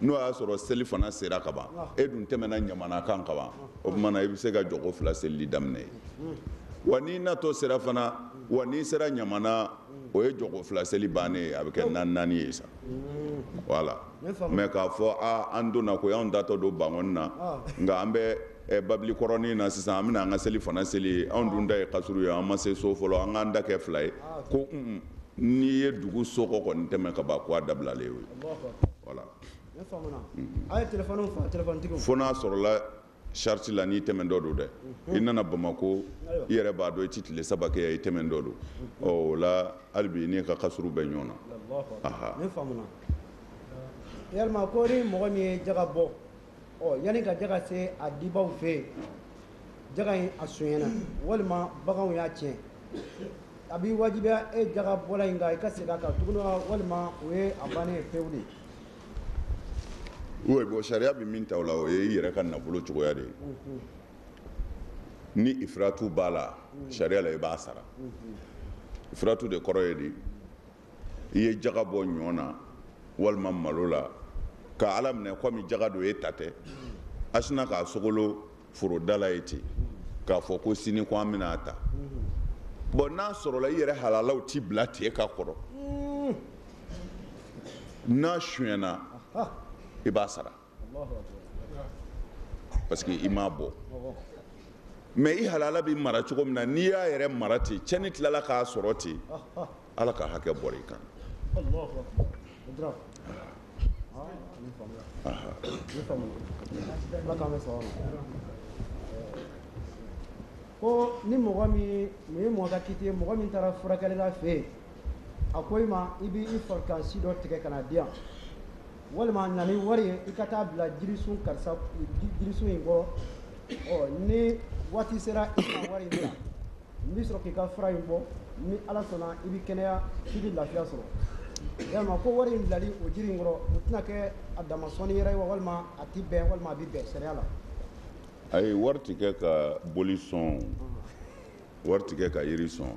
n'o y'a sɔrɔ seli fana sera ka ban e dun tɛmɛna ɲamana kan ka ban o tuma na i bɛ se ka jɔgo 2 selili daminɛ yen wa n'i natɔ sera fana wa n'i sera ɲamana o ye jɔgo 2 seli bannen ye a bɛ kɛ 4 ye sa voilà mais k'a fɔ an donna ko y'anw datɔ don Bankɔni na nka an bɛ babili kɔrɔnin na sisan an bɛna an ka seli fana seli anw dun da ye kasuru ye an ma se so fɔlɔ an k'an da kɛ 2 ye ko n'i ye dugu sokɔ kɔni tɛmɛ ka ban ko a dabilalen ye voilà fo n'a sɔrɔla charti la n'i tɛmɛ dɔ don dɛ i nana Bamako i yɛrɛ b'a dɔn i ti tile 3 kɛ i tɛmɛ dɔ don o la hali bi n'i ka kasuru bɛ ɲɔgɔn na ne faamuna yalima ko ni mɔgɔ min ye jaga bɔ yanni ka jaga se a dibaw fɛ yen jaga in a sonyɛna walima baganw y'a tiɲɛ a b'i wajibiya e jaga bɔla in kan i ka segin a kan tuguni walima o ye a bannen ye pewu de oui bon sariya bɛ min ta o la o ye i yɛrɛ ka nafolo cogoya de ye ni ifiratu b'a la sariya la i b'a sara ifiratu de kɔrɔ ye di i ye jaga bɔ ɲɔ na walima malo la ka ala minɛ komi jaga don e ta tɛ a sina k'a sogolo foroda la ye ten k'a fɔ ko sini ko an bɛna a ta bon n'a sɔrɔla i yɛrɛ halalaw ti bila ten ka kɔrɔ n'a sonyɛna i b'a sara parce que i m'a bɔ mais i halala bɛ mara cogo min na n'i y'a yɛrɛ mara ten cɛni tilala k'a sɔrɔ ten ala ka hakɛ bɔra i kan ko ni mɔgɔ min ye mɔgɔ ka kiti ye mɔgɔ min taara furakɛlila fɛ yen a ko i ma i b'i farikansi dɔ tigɛ ka na di yan walima na ni wari ye i ka taa bila jirisun karisa jirisun in kɔrɔ ni waati sera i ka wari in bila n bɛ sɔrɔ k'i ka fura in bɔ ni ala sɔnna i bɛ kɛnɛya i bɛ lafiya sɔrɔ yalima ko wari in bilali o jiri in kɔrɔ o tɛna kɛ a dama sɔnni yɛrɛ ye wa walima a ti bɛn walima a bɛ bɛn sariya la ayi wari tigɛ ka boli sɔn wari tigɛ ka yiri sɔn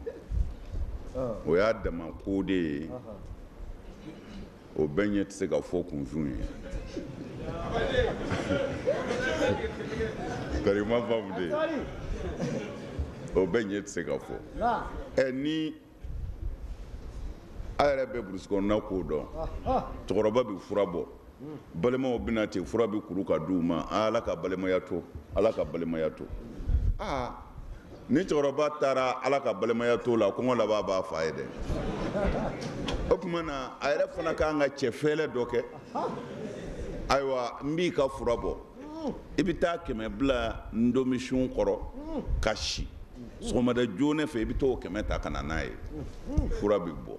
o y'a dama ko de ye o bɛɛ ɲɛ tɛ se ka fɔ kunfin ye karima faamu de o bɛɛ ɲɛ tɛ se ka fɔ ni a yɛrɛ bɛ burusi kɔnɔna ko dɔn cɛkɔrɔba bɛ fura bɔ balimaw bɛna ten fura bɛ kuru ka di u ma ala ka balimaya to ala ka balimaya to ni cɛkɔrɔba taara ala ka balimaya to la kɔngɔ laban b'a fa ye dɛ o tuma na a yɛrɛ fana kan ka cɛfɛlɛ dɔ kɛ ayiwa n b'i ka fura bɔ i bɛ taa 100 bila ndomisun kɔrɔ ka si sɔgɔmada joona fɛ i bɛ t'o 100 ta ka na n'a ye fura bɛ bɔ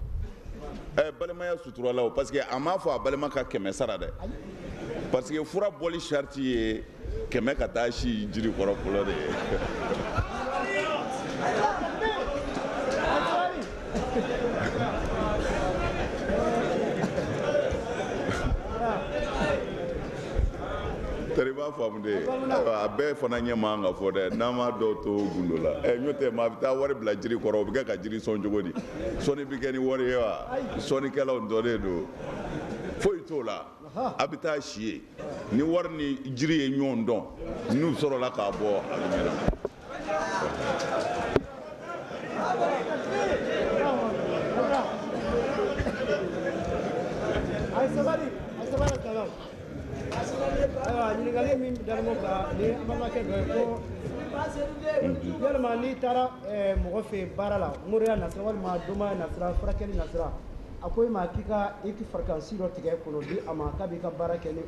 balimaya suturala o parce que a m'a fɔ a balima ka 100 sara dɛ parce que fura bɔli charti ye 100 ka taa si jiri kɔrɔ fɔlɔ de ye tari b'a faamu de a bɛɛ fana ɲɛ man ka fɔ dɛ n'an m'a dɔw to gundo la ɲo tɛ maa bɛ taa wari bila jiri kɔrɔ o bɛ kɛ ka jiri sɔn cogo di sɔnni bɛ kɛ ni wari ye wa sɔnnikɛlaw dɔnnen don foyi t'o la a bɛ taa si ye ni wari ni jiri ye ɲɔgɔn dɔn n'u sɔrɔla k'a bɔ a bɛ ɲɛna ɲininkali min dalen kan ni an balimakɛ dɔ ye ko yalima n'i taara mɔgɔ fɛ baara la moriya nasira walima donbaya nasira furakɛli nasira a ko i ma k'i ka i ti farikansi dɔ tigɛ k'o di a ma k'a b'i ka baara kɛ ni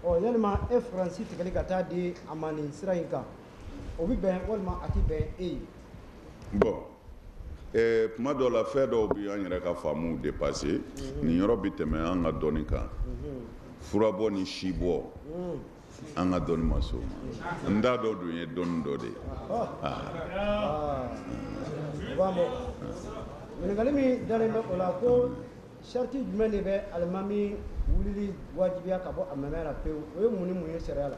o ye yalima e farikansi tigɛli ka taa di a ma nin sira in kan o bɛ bɛn walima a ti bɛn e ye bon kuma dɔw la fɛn dɔw bɛ an yɛrɛ ka faamuw dépassé nin yɔrɔ bɛ tɛmɛ an ka dɔnni kan furabɔ ni sibɔ an ka dɔnni ma so ma n t'a dɔn dun ye dɔnni dɔ de ye ɲininkali min dalen bɛ o la ko sariti jumɛn de bɛ alimami wulili wajibiya ka bɔ a mɛmɛ la pewu o ye mun ni mun ye sariya la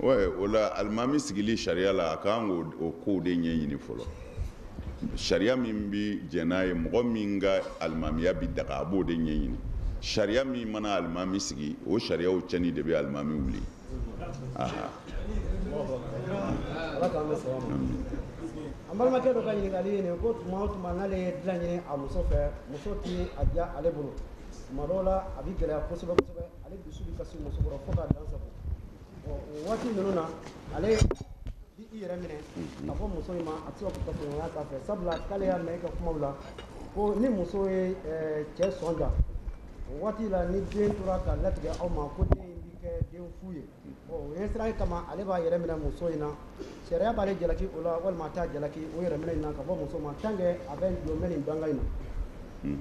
Ouais, o la alimami sigili sariya la a kan k'o kow de ɲɛɲini fɔlɔ sariya min bi jɛn n'a ye mɔgɔ min ka alimamiya bi daga a b'o de ɲɛɲini sariya min mana alimami sigi o sariyaw cɛnni de bɛ alimami wuli aha ala k'an bɛ sɔrɔ ma an balimakɛ dɔ ka ɲininkali ye nin ko tuma o tuma n'ale ye dilan ɲini a muso fɛ muso ti a diya ale bolo tuma dɔw la a bɛ gɛlɛya kosɛbɛ kosɛbɛ ale dusu bɛ kasi muso kɔrɔ fo k'a dan sago o waati ninnu na ale bi i yɛrɛ minɛ ka fɔ muso in ma a tɛ se ka kɛ ɲɔgɔnya k'a fɛ sabula k'ale y'a mɛn i ka kumaw la ko ni muso ye cɛ sɔn ja o waati la ni den tora ka latigɛ aw ma ko den in bi kɛ den fu ye o ye sira kama ale b'a yɛrɛ minɛ muso in na sariya b'ale jalaki o la walima a t'a jalaki o yɛrɛ minɛ in na ka bɔ muso ma tant que a bɛ don bɛ nin danga in na.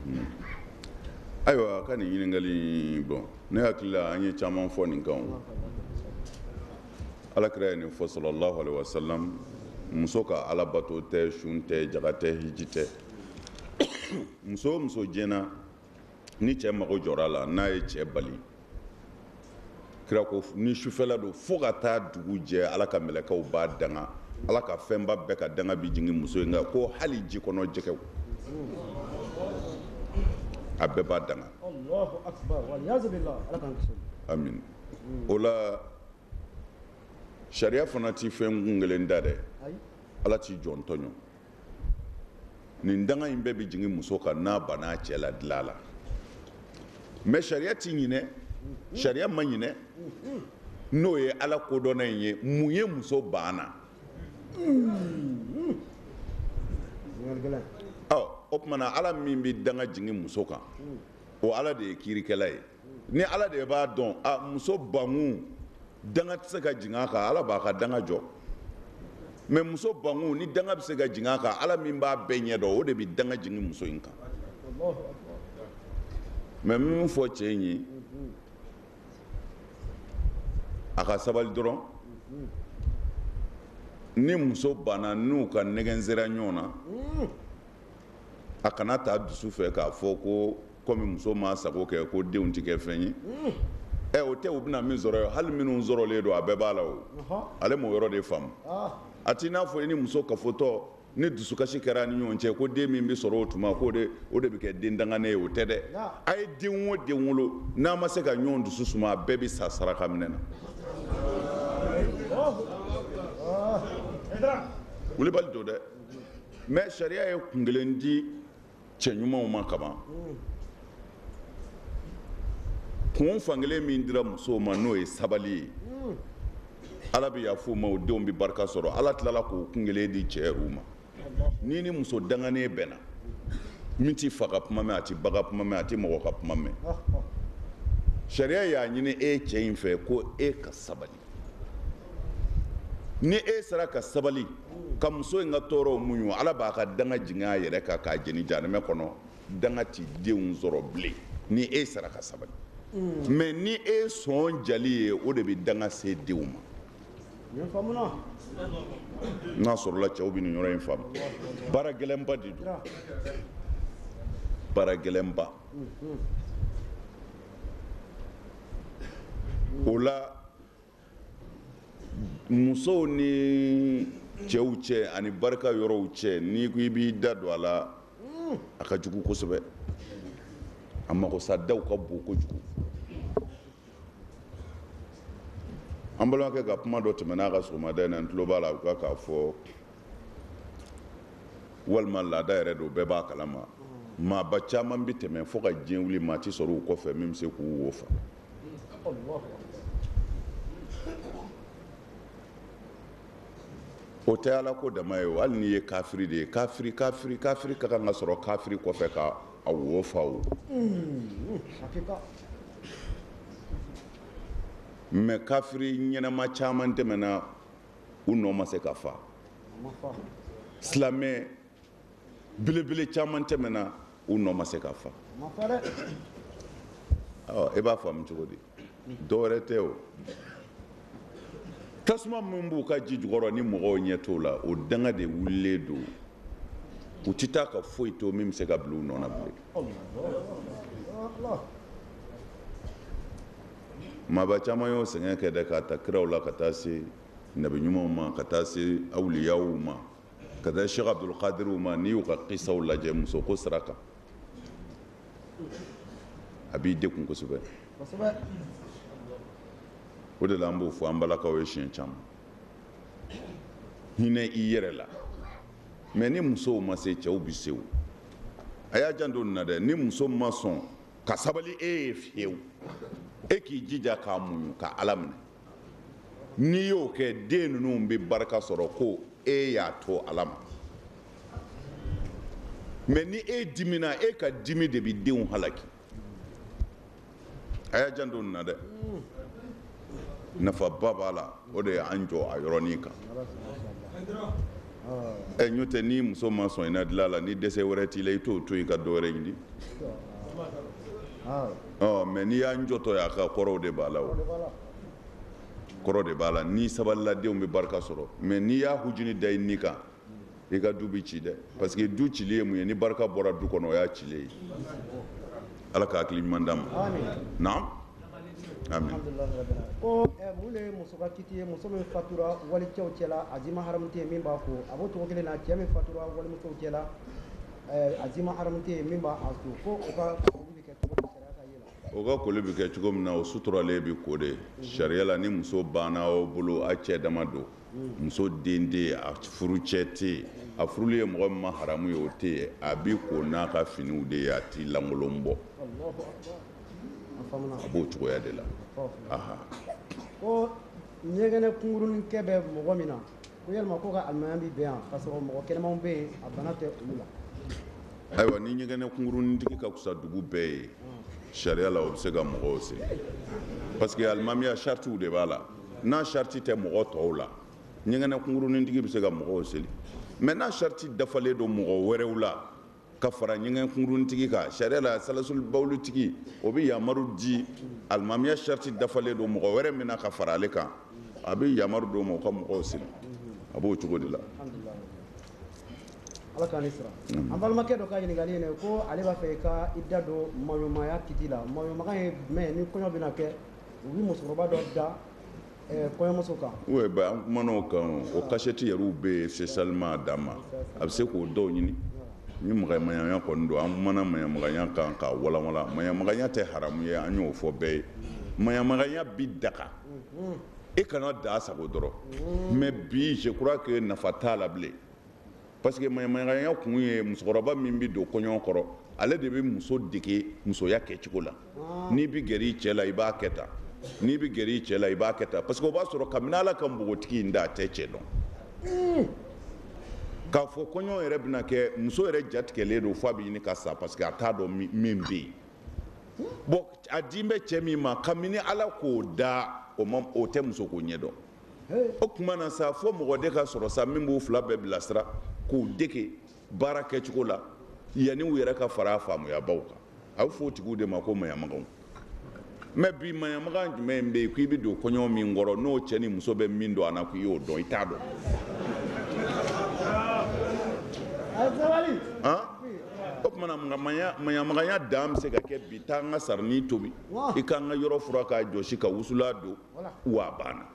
ayiwa ka nin ɲininkali bɔn ne hakili la an ye caman fɔ nin kan alakira ye nin fɔ sallallahu alaihi wasallam muso ka alabato tɛ sun tɛ jaga tɛ hiji tɛ muso o muso jɛna ni cɛ mago jɔra a la n'a ye cɛ bali kira ko ni sufɛla don fo ka taa dugu jɛ ala ka mɛlɛkɛw b'a danga ala ka fɛnba bɛɛ ka danga bi jigin muso in kan ko hali ji kɔnɔ jɛgɛw a bɛɛ b'a danga Allahu akbar waliyazu billah ala k'an kisi amin o la sariya fana ti fɛn kun kelen da dɛ ala t'i jɔ ntɔɲɔ nin danga in bɛɛ bi jigin muso kan n'a banna cɛ la dilan la mais sariya ti ɲinɛ sariya ma ɲinɛ n'o ye ala kodɔnna in ye mun ye muso banna o tumana ala min bi danga jigin muso kan o ala de ye kiirikɛla ye ni ala de b'a dɔn a muso bankun danga tɛ se ka jigin a kan ala b'a ka danga jɔ mais muso bankun ni danga bɛ se ka jigin a kan ala min b'a bɛɛ ɲɛ dɔn o de bi danga jigin muso in kan mais min fɔ cɛ in ye a ka sabali dɔrɔn ni muso banna n'u ka nɛgɛnsera ɲɔgɔn na a kana taa dusu fɛ k'a fɔ ko komi muso ma sago kɛ ko denw tɛ kɛ fɛn ye o tɛ u bɛna min sɔrɔ ye hali minnu sɔrɔlen don a bɛɛ b'a la o ale m'o yɔrɔ de faamu a t'i n'a fɔ i ni muso kafotɔ ni dusukasi kɛra ni ɲɔgɔn cɛ ko den min bɛ sɔrɔ o tuma o de bɛ kɛ den danganen ye o tɛ dɛ a ye den o den wolo n'a ma se ka ɲɔgɔn dusu suma a bɛɛ bɛ sa saraka minɛ na wulibali don dɛ mais sariya ye kun kelen di cɛ ɲumanw ma kaban kun fankelen min dira musow ma n'o ye sabali ye ala bɛ yafa u ma o denw bɛ barika sɔrɔ ala tilala k'o kun kelen di cɛ yɛrɛw ma ni ni muso danganen bɛnna min tɛ fa ka kuma mɛn a tɛ ba ka kuma mɛn a tɛ mɔgɔ ka kuma mɛn sariya y'a ɲini e cɛ in fɛ ko e ka sabali ni e sera ka sabali ka muso in ka tɔɔrɔw muɲu ala b'a ka danga jigin a yɛrɛ kan k'a jeni jahanɛmɛ kɔnɔ danga t'i denw sɔrɔ bilen ni e sera ka sabali mais ni e sɔn jali ye o de bɛ danga se denw ma n'a sɔrɔla cɛw bɛ nin yɔrɔ in faamu baara gɛlɛnba de don baara gɛlɛnba o la musow ni cɛw cɛ ani barika yɔrɔw cɛ n'i ko i b'i da don a la a ka jugu kosɛbɛ a magosadaw ka bon kojugu an balimakɛ ka kuma dɔ tɛmɛna a ka sɔgɔmada in na n tulo b'a la u ka k'a fɔ walima laada yɛrɛ don bɛɛ b'a kalama maaba caman bi tɛmɛ fo ka diɲɛ wuli maa ti sɔrɔ u kɔfɛ min bɛ se k'u wofa o tɛ ala ko dama ye o hali n'i ye kafiri de ye kafiri ka kan ka sɔrɔ kafiri kɔfɛ ka a wo fa o mais kafiri ɲɛnama caman tɛmɛna u nɔ ma se ka fa silamɛ belebele caman tɛmɛna u nɔ ma se ka fa e b'a faamu cogo di dɔwɛrɛ tɛ o tasuma min b'u ka ji jukɔrɔ ni mɔgɔw ɲɛ t'o la o danga de wulilen don u tɛ taa ka foyi to min bɛ se ka bila u nɔ na bilen maaba caman y'o sɛgɛn kɛ dɛ k'a ta kiraw la ka taa se nabi ɲumanw ma ka taa se awliyaw ma ka taa Sheikh Abdul Qadiriw ma n'i y'u ka kisaw lajɛ muso ko sira kan a b'i dekun kosɛbɛ o de la an b'o fɔ an balakaw ye siɲɛ caman hinɛ i yɛrɛ la mais ni musow ma se cɛw bi se o a y'a janto nin na dɛ ni muso ma sɔn ka sabali e ye fiyewu e k'i jija k'a muɲu ka Ala minɛ n'i y'o kɛ den ninnu bɛ barika sɔrɔ ko e y'a to Ala ma mais ni e dimina e ka dimi de bɛ denw halaki a y'a janto nin na dɛ nafaba b'a la o de y'an jɔ a yɔrɔnin kan n'o tɛ ni muso ma sɔn i na dilan la ni dɛsɛ wɛrɛ t'i la i t'o to i ka dɔ wɛrɛ ɲini mais n'i y'an jɔtɔ ye a ka kɔrɔw de b'a la o kɔrɔ de b'a la ni sabaliladenw bɛ barika sɔrɔ mais n'i y'a hujuni da i ni kan i ka du bɛ ci dɛ parce que du cili ye mun ye ni barika bɔra du kɔnɔ o y'a cilen ye Ala ka hakili ɲuman d'an ma naam amin ko mun de ye muso ka kiti ye muso min fatura wali cɛw cɛla a ji ma haramu tɛ yen min b'a ko a b'o cogo kelen na cɛ min fatura wali musow cɛla a ji ma haramu tɛ yen min b'a to ko o ka koli bɛ kɛ cogo di sariya ka ye la o ka koli bɛ kɛ cogo min na o suturalen bɛ ko de sariya la ni muso banna aw bolo a cɛ dama don muso den tɛ yen a furu cɛ tɛ yen a furulen ye mɔgɔ min ma haramu ye o tɛ yen a b'i ko n'a ka finiw de ye a t'i lankolon bɔ a b'o cogoya de la ko ɲɛgɛnɛ kunkurunin kɛ bɛ mɔgɔ min na ko yalima ko ka alimanya bi bɛn yan k'a sɔrɔ mɔgɔ kɛnɛmanw bɛ yen a bana tɛ olu la ayiwa ni ɲɛgɛnɛ kunkurunintigi ka kusa dugu bɛɛ ye sariya la o bɛ se ka mɔgɔw seli parce que alimamiya saritiw de b'a la n'a sariti tɛ mɔgɔ tɔw la ɲɛgɛnɛ kunkurunintigi bɛ se ka mɔgɔw seli mais n'a sariti dafalen don mɔgɔ wɛrɛw la ka fara ɲɛgɛn kunkuruntigi kan sariya la salasul bawlitigi o bɛ yamaru di alimamiya sariti dafalen don mɔgɔ wɛrɛ min na ka fara ale kan a bɛ yamaru d'o ma o ka mɔgɔw seli a b'o cogo de la Ala k'an ni sira an balimakɛ dɔ ka ɲininkali ye ko ale b'a fɛ i ka i da don maɲɔmanya kiti la maɲɔmanya ye jumɛn ni kɔɲɔ bɛna kɛ u bɛ musokɔrɔba dɔ da kɔɲɔmuso kan oui an kumana o kan o kasɛti yɛrɛw bɛ yen spécialement a dan ma a bɛ se k'o dɔw ɲini ni maɲamagaya kɔni don an kumana maɲamagaya kan k'a walawala maɲamagaya tɛ haramu ye an y'o fɔ bɛɛ ye maɲamagaya bi daga e kana da a sago dɔrɔn mais bi je crois que nafa t'a la bilen parce que maɲamagaya kun ye musokɔrɔba min bɛ don kɔɲɔ kɔrɔ ale de bɛ muso dege musoya kɛcogo la n'i bɛ gɛrɛ i cɛ la i b'a kɛ tan n'i bɛ gɛrɛ i cɛ la i b'a kɛ tan parce que o b'a sɔrɔ kabini Ala ka npogotigi in da a tɛ cɛ dɔn k'a fɔ kɔɲɔ yɛrɛ bɛna kɛ muso yɛrɛ jatigɛlen don f'a bɛ ɲini ka sa parce que a t'a dɔn min bɛ yen bon a di bɛ cɛ min ma kabini Ala k'o da o tɛ muso ko ɲɛdɔn o tuma na sa fo mɔgɔ de ka sɔrɔ sa min b'u fila bɛɛ bilasira k'u dege baara kɛcogo la yanni u yɛrɛ ka fara faamuyabaw kan a bɛ fɔ o tigiw de ma ko maɲamagaw mais bi maɲamaga jumɛn bɛ yen k'i bɛ don kɔɲɔ min kɔrɔ n'o cɛ ni muso bɛ min don a na k'i y'o dɔn i t'a dɔn o tuma na maɲamagaya dan bɛ se ka kɛ bi taa an ka sarini tobi i k'an ka yɔrɔ fura k'a jɔsi ka wusula don wa a banna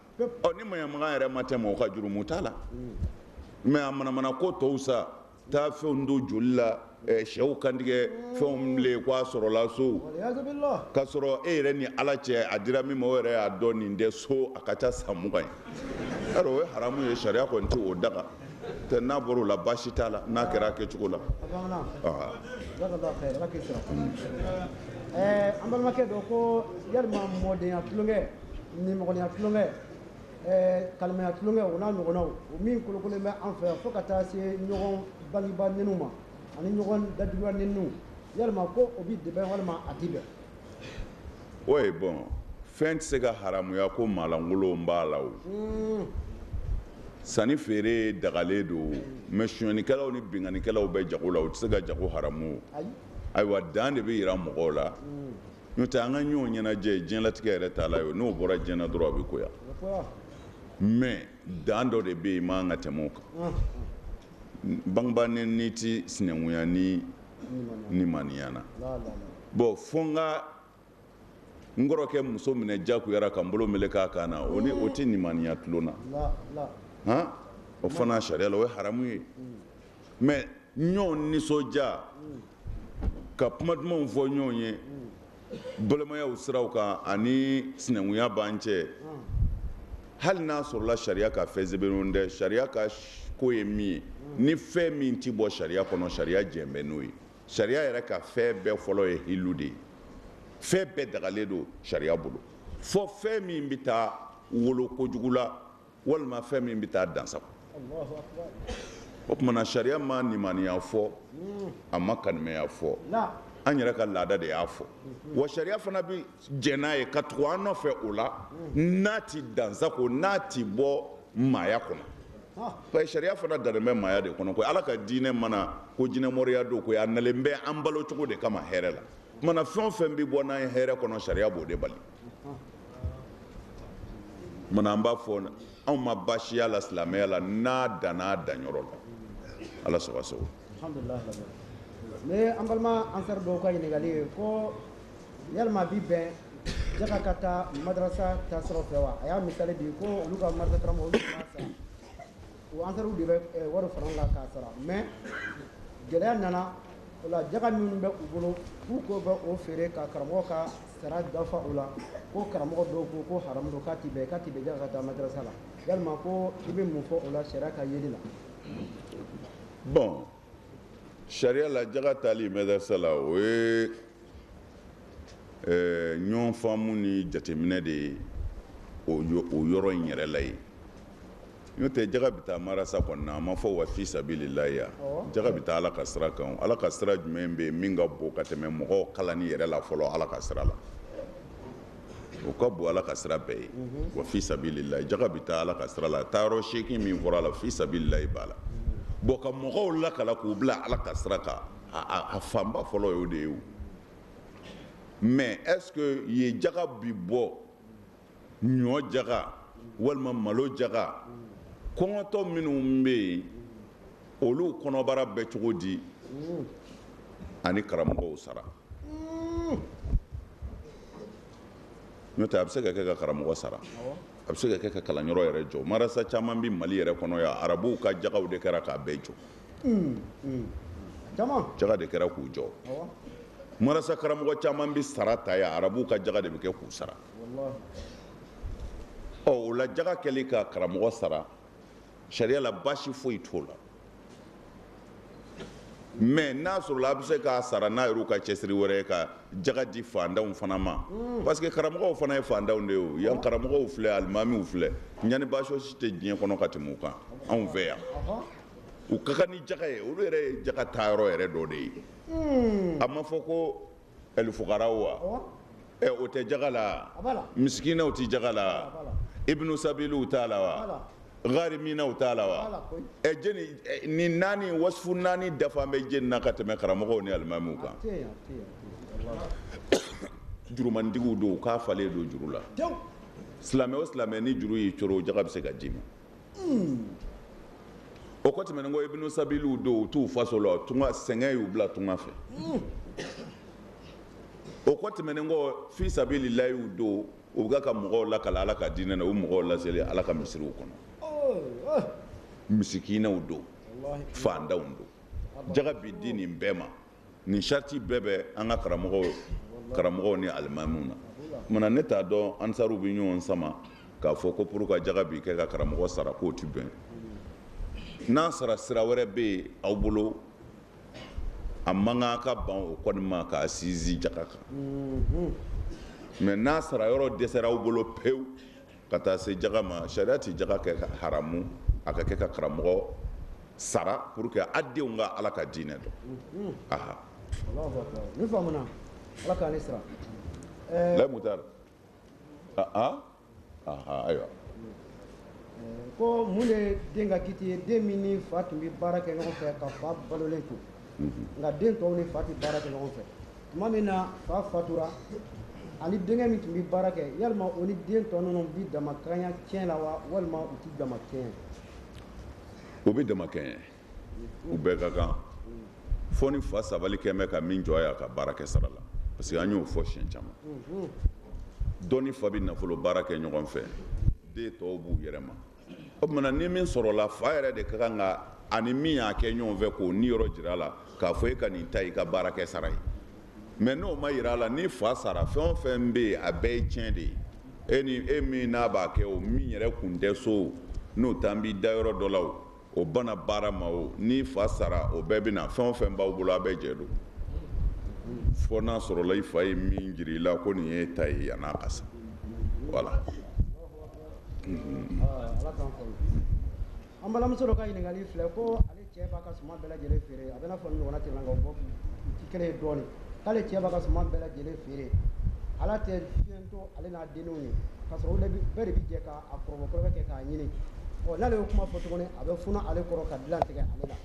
ni maɲamaga yɛrɛ ma tɛmɛ o ka jurumu t'a la mais a manamana ko tɔw sa taa fɛnw don joli la sɛw kantigɛ fɛnw bilen k'a sɔrɔla so k'a sɔrɔ e yɛrɛ ni Ala cɛ a dira min ma o yɛrɛ y'a dɔn nin tɛ so a ka ca san 20 ye yarɔ o ye haramu ye sariya kɔni tɛ o daga tɛ n'a bɔra o la baasi t'a la n'a kɛra a kɛcogo la an balimakɛ dɔ ko yalima mɔdenya tulonkɛ nimɔgɔniya tulonkɛ kalimaya tulonkɛ o n'a ɲɔgɔnnaw o min kolokolen bɛ an fɛ yan fo ka taa se ɲɔgɔn bangebaa nɛniw ma ani ɲɔgɔn dajuguya nɛniw yalima ko o bi dɛbɛn walima a ti bɛn oui bon fɛn tɛ se ka haramuya ko maalankolon b'a la o sanni feere dagalen don mais sonyɛnikɛlaw ni bingannikɛlaw bɛ jago la o tɛ se ka jago haramu ayiwa dan de bɛ yira mɔgɔw la n'o tɛ an ka ɲɔgɔn ɲɛnajɛ diɲɛlatigɛ yɛrɛ t'a la n'o bɔra diɲɛ na dɔrɔn a bɛ koya mais dan dɔ de bɛ yen i man ka tɛmɛ o kan bangebaa nɛni tɛ sinankunya ni maniya na bon fo n ka n kɔrɔkɛ muso minɛ jakuyara ka n bolo mele k'a kan na o tɛ nimaniya tulon na han o fana sariya la o ye haramu ye mais ɲɔgɔn nisɔndiya ka kuma dumanw fɔ ɲɔgɔn ye balimayaw siraw kan ani sinankunya b'an cɛ hali n'a sɔrɔla sariya ka fɛn sɛbɛnnew tɛ sariya ka ko ye min ye ni fɛn min tɛ bɔ sariya kɔnɔ sariya jɛn bɛ n'o ye sariya yɛrɛ ka fɛn bɛɛ fɔlɔ ye hilu de ye fɛn bɛɛ dagalen don sariya bolo fɔ fɛn min bɛ taa wolo kojugu la walima fɛn min bɛ taa dansago o tumana sariya ma nimaniya fɔ a ma kanimeya fɔ an yɛrɛ ka laada de y'a fɔ wa sariya fana bɛ jɛn n'a ye ka tugu an nɔfɛ o la n'a ti dansago n'a ti bɔ maaya kɔnɔ parce que sariya fana dalen bɛ maaya de kɔnɔ ko ala ka diinɛ mana ko jinɛmɔriya don ko a nalen bɛ an balo cogo de kama hɛrɛ la mana fɛn o fɛn bɛ bɔ n'an ye hɛrɛ kɔnɔ sariya b'o de bali mana an b'a fɔ anw ma baasiya la silamɛya la n'a danna danyɔrɔ la ala sago a sago alhamdulillah ne an balima ansar dɔw ka ɲininkali ye ko yalima bi bɛn jaka ka taa madrasa taasiraw fɛ wa a y'a misali di ko olu ka madrasa karamɔgɔ olu b'a sara o ansariw de bɛ wari fara ɲɔgɔn kan k'a sara mais gɛlɛya nana o la jaka minnu bɛ u bolo k'u ko bɛ o feere ka karamɔgɔ ka sara dafa o la ko karamɔgɔ dɔw ko haramu don k'a ti bɛn jaka ka taa madrasa la yalima ko i bɛ mun fɔ o la sariya ka yeli la bon sariya la jaka taali madrasa la o ye ɲɔgɔn faamu ni jateminɛ de ye o yɔrɔ in yɛrɛ la ye n'o tɛ jaka bɛ taa marasa kɔnɔna a ma fɔ wa fi sabilillahi ya jaka bɛ taa ala ka sira kan ala ka sira jumɛn bɛ yen min ka bon ka tɛmɛ mɔgɔw kalanni yɛrɛ la fɔlɔ ala ka sira la o ka bon ala ka sira bɛɛ ye wa fi sabilillahi jaka bɛ taa ala ka sira la taayɔrɔ seegin min fɔra a la fi sabilillahi b'a la bon ka mɔgɔw lakala k'u bila ala ka sira kan a fanba fɔlɔ y'o de ye o mais est ce que ye jaka bi bɔ ɲɔ jaka walima malo jaka kɔngɔtɔ minnu bɛ yen olu kɔnɔbara bɛ cogo di ani karamɔgɔw sara n'o tɛ a bɛ se ka kɛ ka karamɔgɔ sara a bɛ se ka kɛ ka kalanyɔrɔ yɛrɛ jɔ marasa caman bɛ mali yɛrɛ kɔnɔ yan arabuw ka jagaw de kɛra k'a bɛɛ jɔ jaga de kɛra k'u jɔ marasa karamɔgɔ caman bɛ sara ta yan arabuw ka jaga de bɛ kɛ k'u sara o la jaga kɛlen ka karamɔgɔ sara sariya la baasi foyi t'o la mais n'a sɔrɔla a bɛ se k'a sara n'a yɛrɛ ka cɛsiri wɛrɛ ye ka jaga di fantanw fana ma parce que karamɔgɔw fana ye fantanw de ye o yan karamɔgɔw filɛ alimamiw filɛ ɲani baasi si tɛ diɲɛ kɔnɔ ka tɛmɛ u kan anw fɛ yan u ka kan ni jaga ye olu yɛrɛ ye jaga taayɔrɔ yɛrɛ dɔ de ye a ma fɔ ko ɛlifugaraw wa o tɛ jaga la misikinaw tɛ jaga la ibnu sabiliw t'a la wa gariminaw t'a la wa jeni ni naani wasifu naani dafa bɛ jeni na ka tɛmɛ karamɔgɔw ni alimamiw kan jurumantigiw don k'a falen don juru la silamɛ o silamɛ ni juru y'i coro jaga bɛ se ka d'i ma o kɔ tɛmɛnen kɔ ibnu sabiliw don u t'u faso la tunga sɛgɛn y'u bila tunga fɛ o kɔ tɛmɛnen kɔ fi sabilillahi don u bɛ ka mɔgɔw lakala ala ka diinɛ na u mɔgɔw laseli ala ka misiriw kɔnɔ misikinaw don fantanw don jaga bi di nin bɛɛ ma nin sariti bɛɛ bɛ an ka karamɔgɔw ni alimamiw na mana ne t'a dɔn ansaruw bɛ ɲɔgɔn sama k'a fɔ ko pour que jaga bi kɛ ka karamɔgɔ sara k'o ti bɛn n'a sara sira wɛrɛ bɛ yen aw bolo a man kan ka ban o kɔni ma k'a sinsin jaga kan mais n'a sara yɔrɔ dɛsɛra aw bolo pewu ka taa se jaga ma sariya ti jaga kɛ ka haramu a ka kɛ ka karamɔgɔ sara pour que a denw ka ala ka diinɛ dɔn aha ni faamuna ala k'an sira la mutar ayiwa ko mun de den ka kiti ye den min ni fa tun bɛ baara kɛ ɲɔgɔn fɛ ka fa balolen to nka den tɔw ni fa tɛ baara kɛ ɲɔgɔn fɛ tuma min na fa fatura ani denkɛ min tun bɛ baara kɛ yalima o ni den tɔ ninnu bɛ damakanya tiɲɛ la wa walima u tɛ damakɛɲɛ u bɛ damakɛɲɛ u bɛɛ ka kan fo ni fa sabali kɛ mɛ ka min jɔ a ye a ka baara kɛ sara la parce que an y'o fɔ siɲɛ caman dɔnni fa bɛ nafolo baara kɛ ɲɔgɔn fɛ den tɔw b'u yɛrɛ ma o tumana ni min sɔrɔla fa yɛrɛ de ka kan ka ani min y'a kɛ ɲɔgɔn fɛ k'o niyɔrɔ jira a la k'a fɔ e ka nin ta i ka baara kɛ sara ye mɛ n'o ma yira a la ni fa sara fɛn o fɛn bɛ yen a bɛɛ ye tiɲɛ de ye e min n'a b'a kɛ o min yɛrɛ kun tɛ so n'o t'an b'i da yɔrɔ dɔ la o bana baara ma o ni fa sara o bɛɛ bɛ na fɛn o fɛn b'aw bolo a bɛɛ jɛ don fo n'a sɔrɔla i fa ye min jira i la ko nin ye ta ye yan'a ka sa voilà. An balimamuso dɔ ka ɲininkali filɛ ko ale cɛ b'a ka suman bɛɛ lajɛlen feere a bɛ n'a fɔ ɲɔgɔnna tɛmɛna ka bɔ ci kelen ye dɔɔnin k'ale cɛ b'a ka suman bɛɛ lajɛlen feere ala tɛ fiɲɛ to ale n'a denw ye k'a sɔrɔ olu bɛɛ de bɛ jɛ k'a kɔrɔbɔ kɛ k'a ɲini n'ale y'o kuma fɔ tuguni a bɛ funu ale kɔrɔ ka dilan tigɛ ale la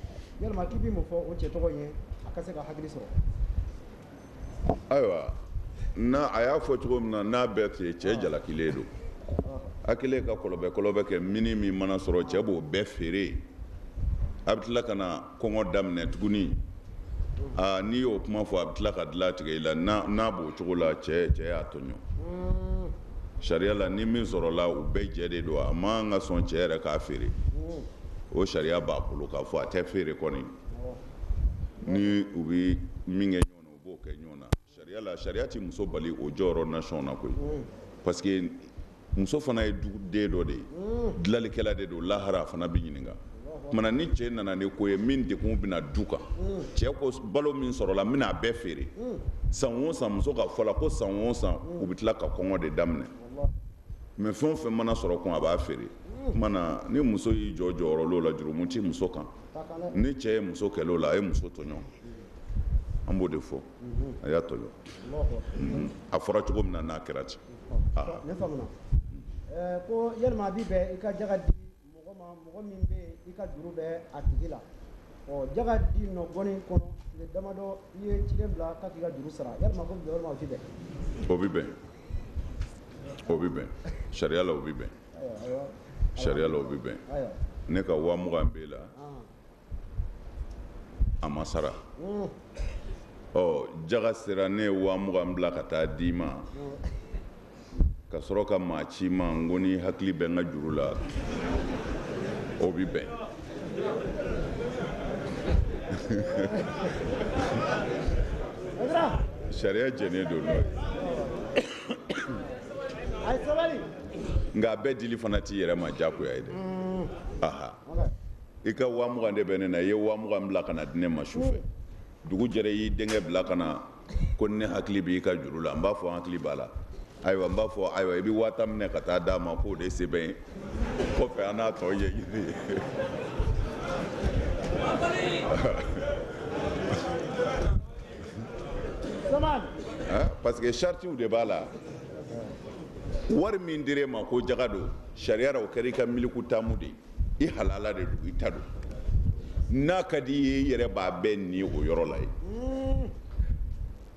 yalima k'i b'i mun fɔ o cɛ tɔgɔ ye a ka se ka hakili sɔrɔ. Ayiwa a y'a fɔ cogo min na n'a bɛɛ tɛ cɛ jalakilen don a kɛlen ka kɔlɔbɛ kɛ mini min mana sɔrɔ cɛ b'o bɛɛ feere a bɛ tila ka na kɔngɔ daminɛ tuguni n'i y'o kuma fɔ a bɛ tila ka dilan tigɛ i la n'a b'o cogo la cɛ y'a tɔɲɔ sariya la ni min sɔrɔla u bɛɛ jɛ de don a man ka sɔn cɛ yɛrɛ k'a feere o sariya b'a bolo k'a fɔ a tɛ feere kɔni ni u bɛ min kɛ ɲɔgɔn na u b'o kɛ ɲɔgɔn na sariya tɛ muso bali o jɔyɔrɔ nasɔn na koyi parce que muso fana ye den dɔ de ye dilanlikɛla de don lahara fana bɛ ɲininka kumana ni cɛ nana ni ko ye min dekun bɛna du kan cɛ ko balo min sɔrɔla n bɛna a bɛɛ feere san o san muso ka fɔ la ko san o san u bɛ tila ka kɔngɔ de daminɛ mɛ fɛn o fɛn mana sɔrɔ kun a b'a feere kumana ni muso y'i jɔ jɔyɔrɔ la jurumu tɛ muso kan ni cɛ ye muso kɛlɛ o la a ye muso tɔɲɔ an b'o de fɔ a y'a tɔɲɔ a fɔra cogo min na n'a kɛra ten. Ne faamuna ko yalima a b'i bɛn i ka jaga di mɔgɔ ma mɔgɔ min bɛ i ka juru bɛ a tigi la jaga di nɔgɔnni kɔnɔ tile damadɔ i ye cilen bila k'a k'i ka juru sara yalima ko yalima o tɛ bɛn. o bɛ bɛn sariya la o bɛ bɛn sariya la o bɛ bɛn ne ka 20,000 b'e la a ma sara jaga sera ne ye 20,000 bila ka taa d'i ma ka sɔrɔ ka maa ci ma n ko ni hakili bɛ n ka juru la o bɛ bɛn sariya jɛnen don n'o ye nka a bɛɛ dili fana t'i yɛrɛ ma diyagoya ye dɛ i ka 20,000 de bɛ ne na i ye 20,000 bila ka na di ne ma su fɛ dugu jɛra i y'i denkɛ bila ka na ko ne hakili b'i ka juru la n b'a fɔ n hakili b'a la ayiwa n b'a fɔ ayiwa i bɛ 10,000 minɛ ka taa d'a ma k'o de se bɛ ye kɔfɛ an n'a tɔ ye yiri ye parce que saritiw de b'a la wari min dir'e ma ko jaga don sariya la o kɛra i ka miliku taamu de ye i halala de don i ta don n'a ka di i ye i yɛrɛ b'a bɛɛ ni o yɔrɔ la ye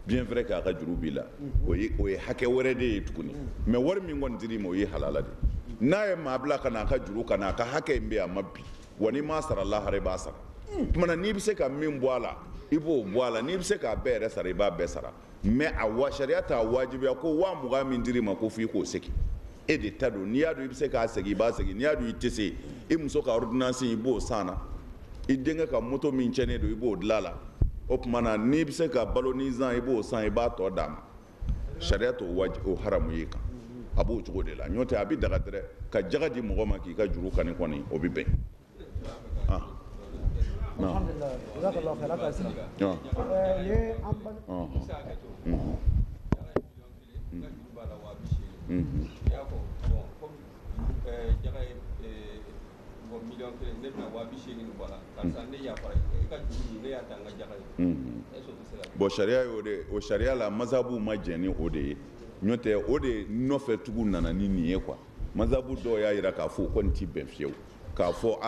bien vrai k'a ka juru b'i la o ye hakɛ wɛrɛ de ye tuguni mais wari min kɔni dir'i ma o ye halala de n'a ye maa bila ka n'a ka juru ka n'a ka hakɛ in bɛ yen a ma bi wa n'i m'a sara lahara i b'a sara tumana n'i bɛ se ka min bɔ a la i b'o bɔ a la n'i bɛ se k'a bɛɛ yɛrɛ sara i b'a bɛɛ sara mais sariya t'a wajibiya ko 20,000 min dir'i ma ko f'i k'o segin e de ta don n'i y'a dɔn i bɛ se k'a segin i b'a segin n'i y'a dɔn i tɛ se i muso ka ordonnance i b'o san na i denkɛ ka moto min tiɲɛnen don i b'o dilan a la o tuma na n'i bɛ se ka balo ni zan i b'o san i b'a tɔ d'a ma sariya t'o haramu ye kan a b'o cogo de la n'o tɛ a bɛ daga dɛrɛ ka jaga di mɔgɔ ma k'i ka juru kani kɔni o bɛ bɛn. Alhamdulillah, jazakallahu khair, ala ka sira. Bon sariya o sariya la mazabu ma jɛn ni o de ye n'o tɛ o de nɔfɛ tugu nana ni nin ye quoi mazabu dɔw y'a jira k'a fɔ o kɔni tɛ bɛn fiyewu k'a fɔ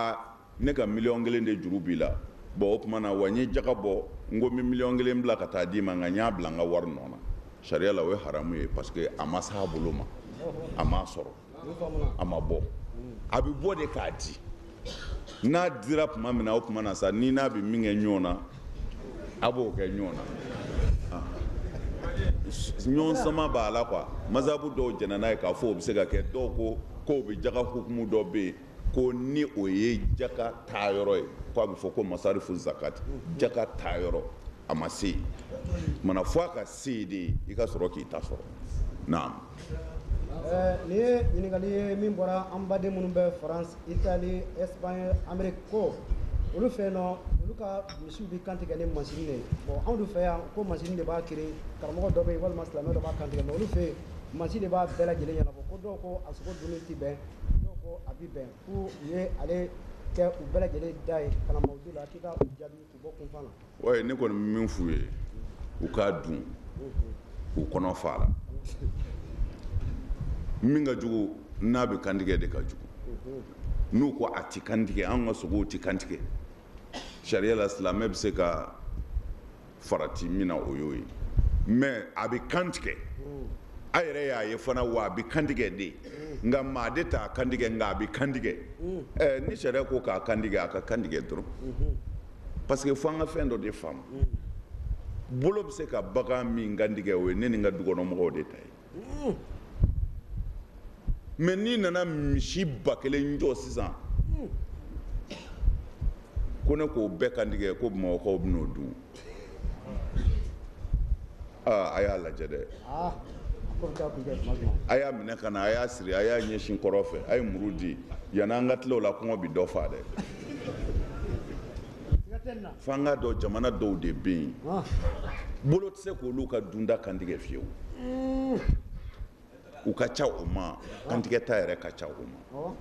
ne ka 1,000,000 de juru b'i la bon o tuma na wa n ye jaga bɔ n ko n bɛ 1,000,000 bila ka taa d'i ma nka n y'a bila n ka wari nɔ na sariya la o ye haramu ye parce que a ma s'a bolo ma a m'a sɔrɔ a ma bɔ a bɛ bɔ de k'a di n'a dira tuma min na o tuma na sa ni n'a bɛ min kɛ ɲɔgɔn na a b'o kɛ ɲɔgɔn na. ɲɔgɔn sama b'a la quoi mazabu dɔw jɛnna n'a ye k'a fɔ o bɛ se ka kɛ dɔw ko k'o bɛ jaga hukumu dɔ bɛ yen ko ni o ye jaka taayɔrɔ ye ko a bɛ fɔ ko masarifu zakati jaka taayɔrɔ a ma se yen mana fɔ a ka se yen de i ka sɔrɔ k'i ta sɔrɔ naam. nin ye ɲininkali ye min bɔra an baden minnu bɛ France Italie Espagne Amérique ko olu fɛ yen nɔ olu ka misiw bɛ kantigɛ ni masini de ye bon anw de fɛ yan ko masini de b'a kiri karamɔgɔ dɔ bɛ yen walima silamɛ dɔ b'a kantigɛ mais olu fɛ yen masini de b'a bɛɛ lajɛlen ɲɛnabɔ ko dɔw ko a sogo dunni tɛ bɛn dɔw ko a bɛ bɛn ko u ye ale kɛ u bɛɛ lajɛlen da ye ka na mawudu la k'i ka u jaabi k'u bɔ kunfan na. wa ne kɔni bɛ min f'u ye u k'a dun u kɔnɔ fa la min ka jugu n'a bɛ kantigɛ de ka jugu n'u ko a tɛ kantigɛ an ka sogow tɛ kantigɛ sariya la silamɛ bɛ se ka farati min na o y'o ye mais a bɛ kantigɛ a yɛrɛ y'a ye fana wa a bɛ kantigɛ de nka maa de t'a kantigɛ nka a bɛ kantigɛ ni sariya ko k'a kantigɛ a ka kantigɛ dɔrɔn parce que fo an ka fɛn dɔ de faamu bolo bɛ se ka bagan min kantigɛ o ye ne ni n ka dukɔnɔmɔgɔw de ta ye mais n'i nana misi 1000 jɔ sisan ko ne k'o bɛɛ kantigɛ ko bamakɔkaw bɛ n'o dun a y'a lajɛ dɛ a y'a minɛ ka na a y'a siri a y'a ɲɛsin kɔrɔ fɛ a ye muru di yanni an ka tila o la kɔngɔ bɛ dɔ fa dɛ f'an k'a dɔn jamana dɔw de bɛ yen bolo tɛ se k'olu ka dunda kantigɛ fiyewu u ka ca o ma kantigɛ ta yɛrɛ ka ca o ma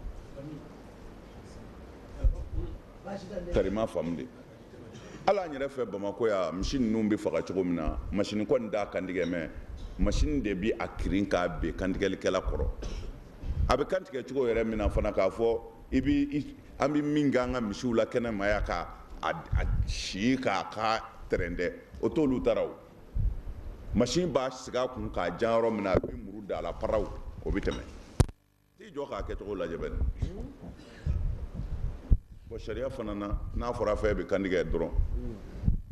karima faamu de ala an yɛrɛ fɛ Bamakɔ yan misi ninnu bɛ faga cogo min na masini kɔni t'a kantigɛ mɛ masini de bɛ a kirin k'a ben kantigɛlikɛla kɔrɔ a bɛ kantigɛ cogo yɛrɛ min na fana k'a fɔ an bɛ min kɛ an ka misiw la kɛnɛma yan ka a si k'a ka tɛrɛndɛ o t'olu taara o masini b'a sigi a kun k'a jan yɔrɔ min na a bɛ muru da a la paraw o bɛ tɛmɛ t'i jɔ k'a kɛcogo lajɛ bɛ bon sariya fana na n'a fɔra fɛn bɛ kantigɛ dɔrɔn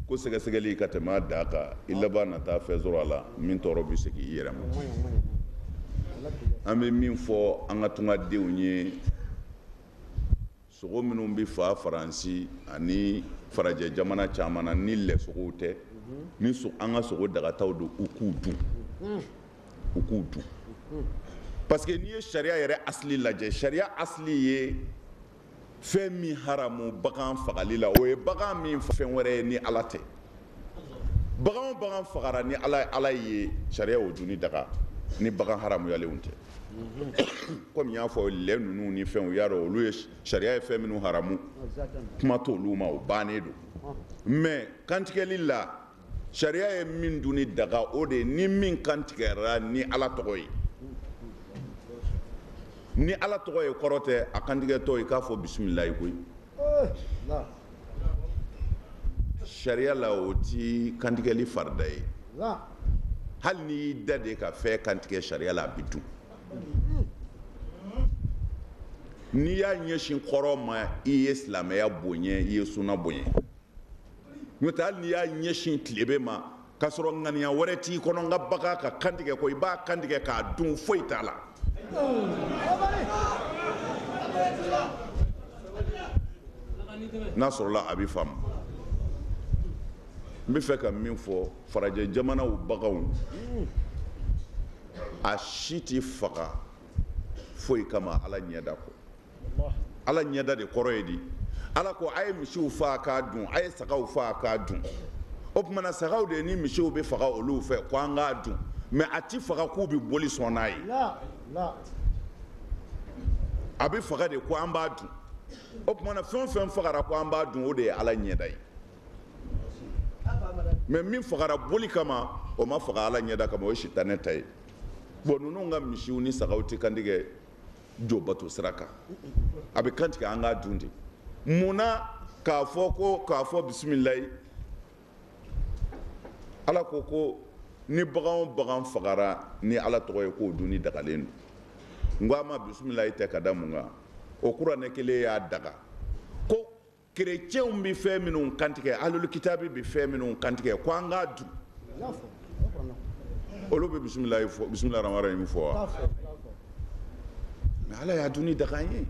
ko sɛgɛsɛgɛli ka tɛmɛ a da kan i laban na taa fɛn sɔrɔ a la min tɔɔrɔ bɛ se k'i yɛrɛ ma an bɛ min fɔ an ka tungadenw ye sogo minnu bɛ fa Faransi ani farajɛ jamana caman na ni lɛ sogow tɛ ni an ka sogo dagataw don u k'u dun u k'u dun parce que n'i ye sariya yɛrɛ asili lajɛ sariya asili ye fɛn min haramu bagan fagali la o ye bagan min fɛn wɛrɛ ye ni ala tɛ bagan o bagan fagara ni ala ye sariya o dun ni daga ni bagan haramuyalenw tɛ komi y'a fɔ lɛ ninnu ni fɛnw y'a dɔn olu ye sariya ye fɛn minnu haramu kuma t'olu ma o bannen don mais kantigɛli la sariya ye min dun ni daga o de ye ni min kantigɛra ni ala tɔgɔ ye ni ala tɔgɔ ye kɔrɔ tɛ a kantigɛtɔ i k'a fɔ bisimilayi koyi sariya la o ti kantigɛli farida ye hali n'i y'i da de ka fɛn kantigɛ sariya la a bɛ dun n'i y'a ɲɛsin kɔrɔ ma i ye silamɛya bonya i ye sunna bonya n'o tɛ hali n'i y'a ɲɛsin tilebe ma k'a sɔrɔ ŋaniya wɛrɛ t'i kɔnɔ n ka bagan ka kantigɛ ko i b'a kantigɛ k'a dun foyi t'a la n'a sɔrɔla a bɛ faamu n bɛ fɛ ka min fɔ farajɛ jamanaw baganw a si t'i faga foyi kama ala ɲɛda kɔ ala ɲɛda de kɔrɔ ye di ala ko a ye misiw faa k'a dun a ye sagaw faa k'a dun o tuma na sagaw de ni misiw bɛ faga olu fɛ ko an k'a dun mais a ti faga k'u bɛ boli sɔn n'a ye a bɛ faga de ko an b'a dun o tuma na fɛn o fɛn fagara ko an b'a dun o de ye ala ɲɛda ye mais min fagara boli kama o ma faga ala ɲɛda kama o ye sitanɛ ta ye bon ninnu ka misiw ni sagaw tɛ kantigɛ jɔ bato sira kan a bɛ kantigɛ an k'a dun de munna k'a fɔ bisimilayi ala ko ni bagan o bagan fagara ni ala tɔgɔ ye k'o dun ni dagalen don n ko a ma bisimilayi tɛ ka da mun kan o kuranɛ kelen y'a daga ko kerecɛnw bɛ fɛn minnu kantigɛ ahlul kitabi bɛ fɛn minnu kantigɛ ko an k'a dun olu bɛ bisimilahi rahmani rahim fɔ wa mais ala y'a dun ni daga ye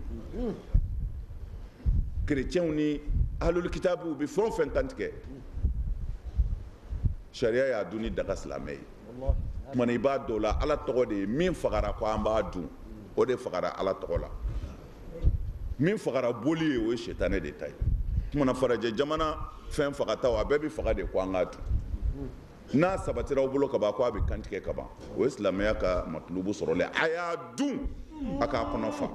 chrétiens ni ahlul kitabu bɛ fɛn o fɛn kantigɛ sariya y'a dun ni daga silamɛ ye kumana i b'a dɔn o la ala tɔgɔ de ye min fagara ko an b'a dun o de fagara ala tɔgɔ la min fagara boli ye o ye sitana de ta ye kumana farajɛ jamana fɛn fagataw a bɛɛ bɛ faga de ko an k'a dun n'a sabatira aw bolo ka ban ko a bɛ kantigɛ ka ban o ye silamɛya ka matlubu sɔrɔlen a y'a dun a k'a kɔnɔ fa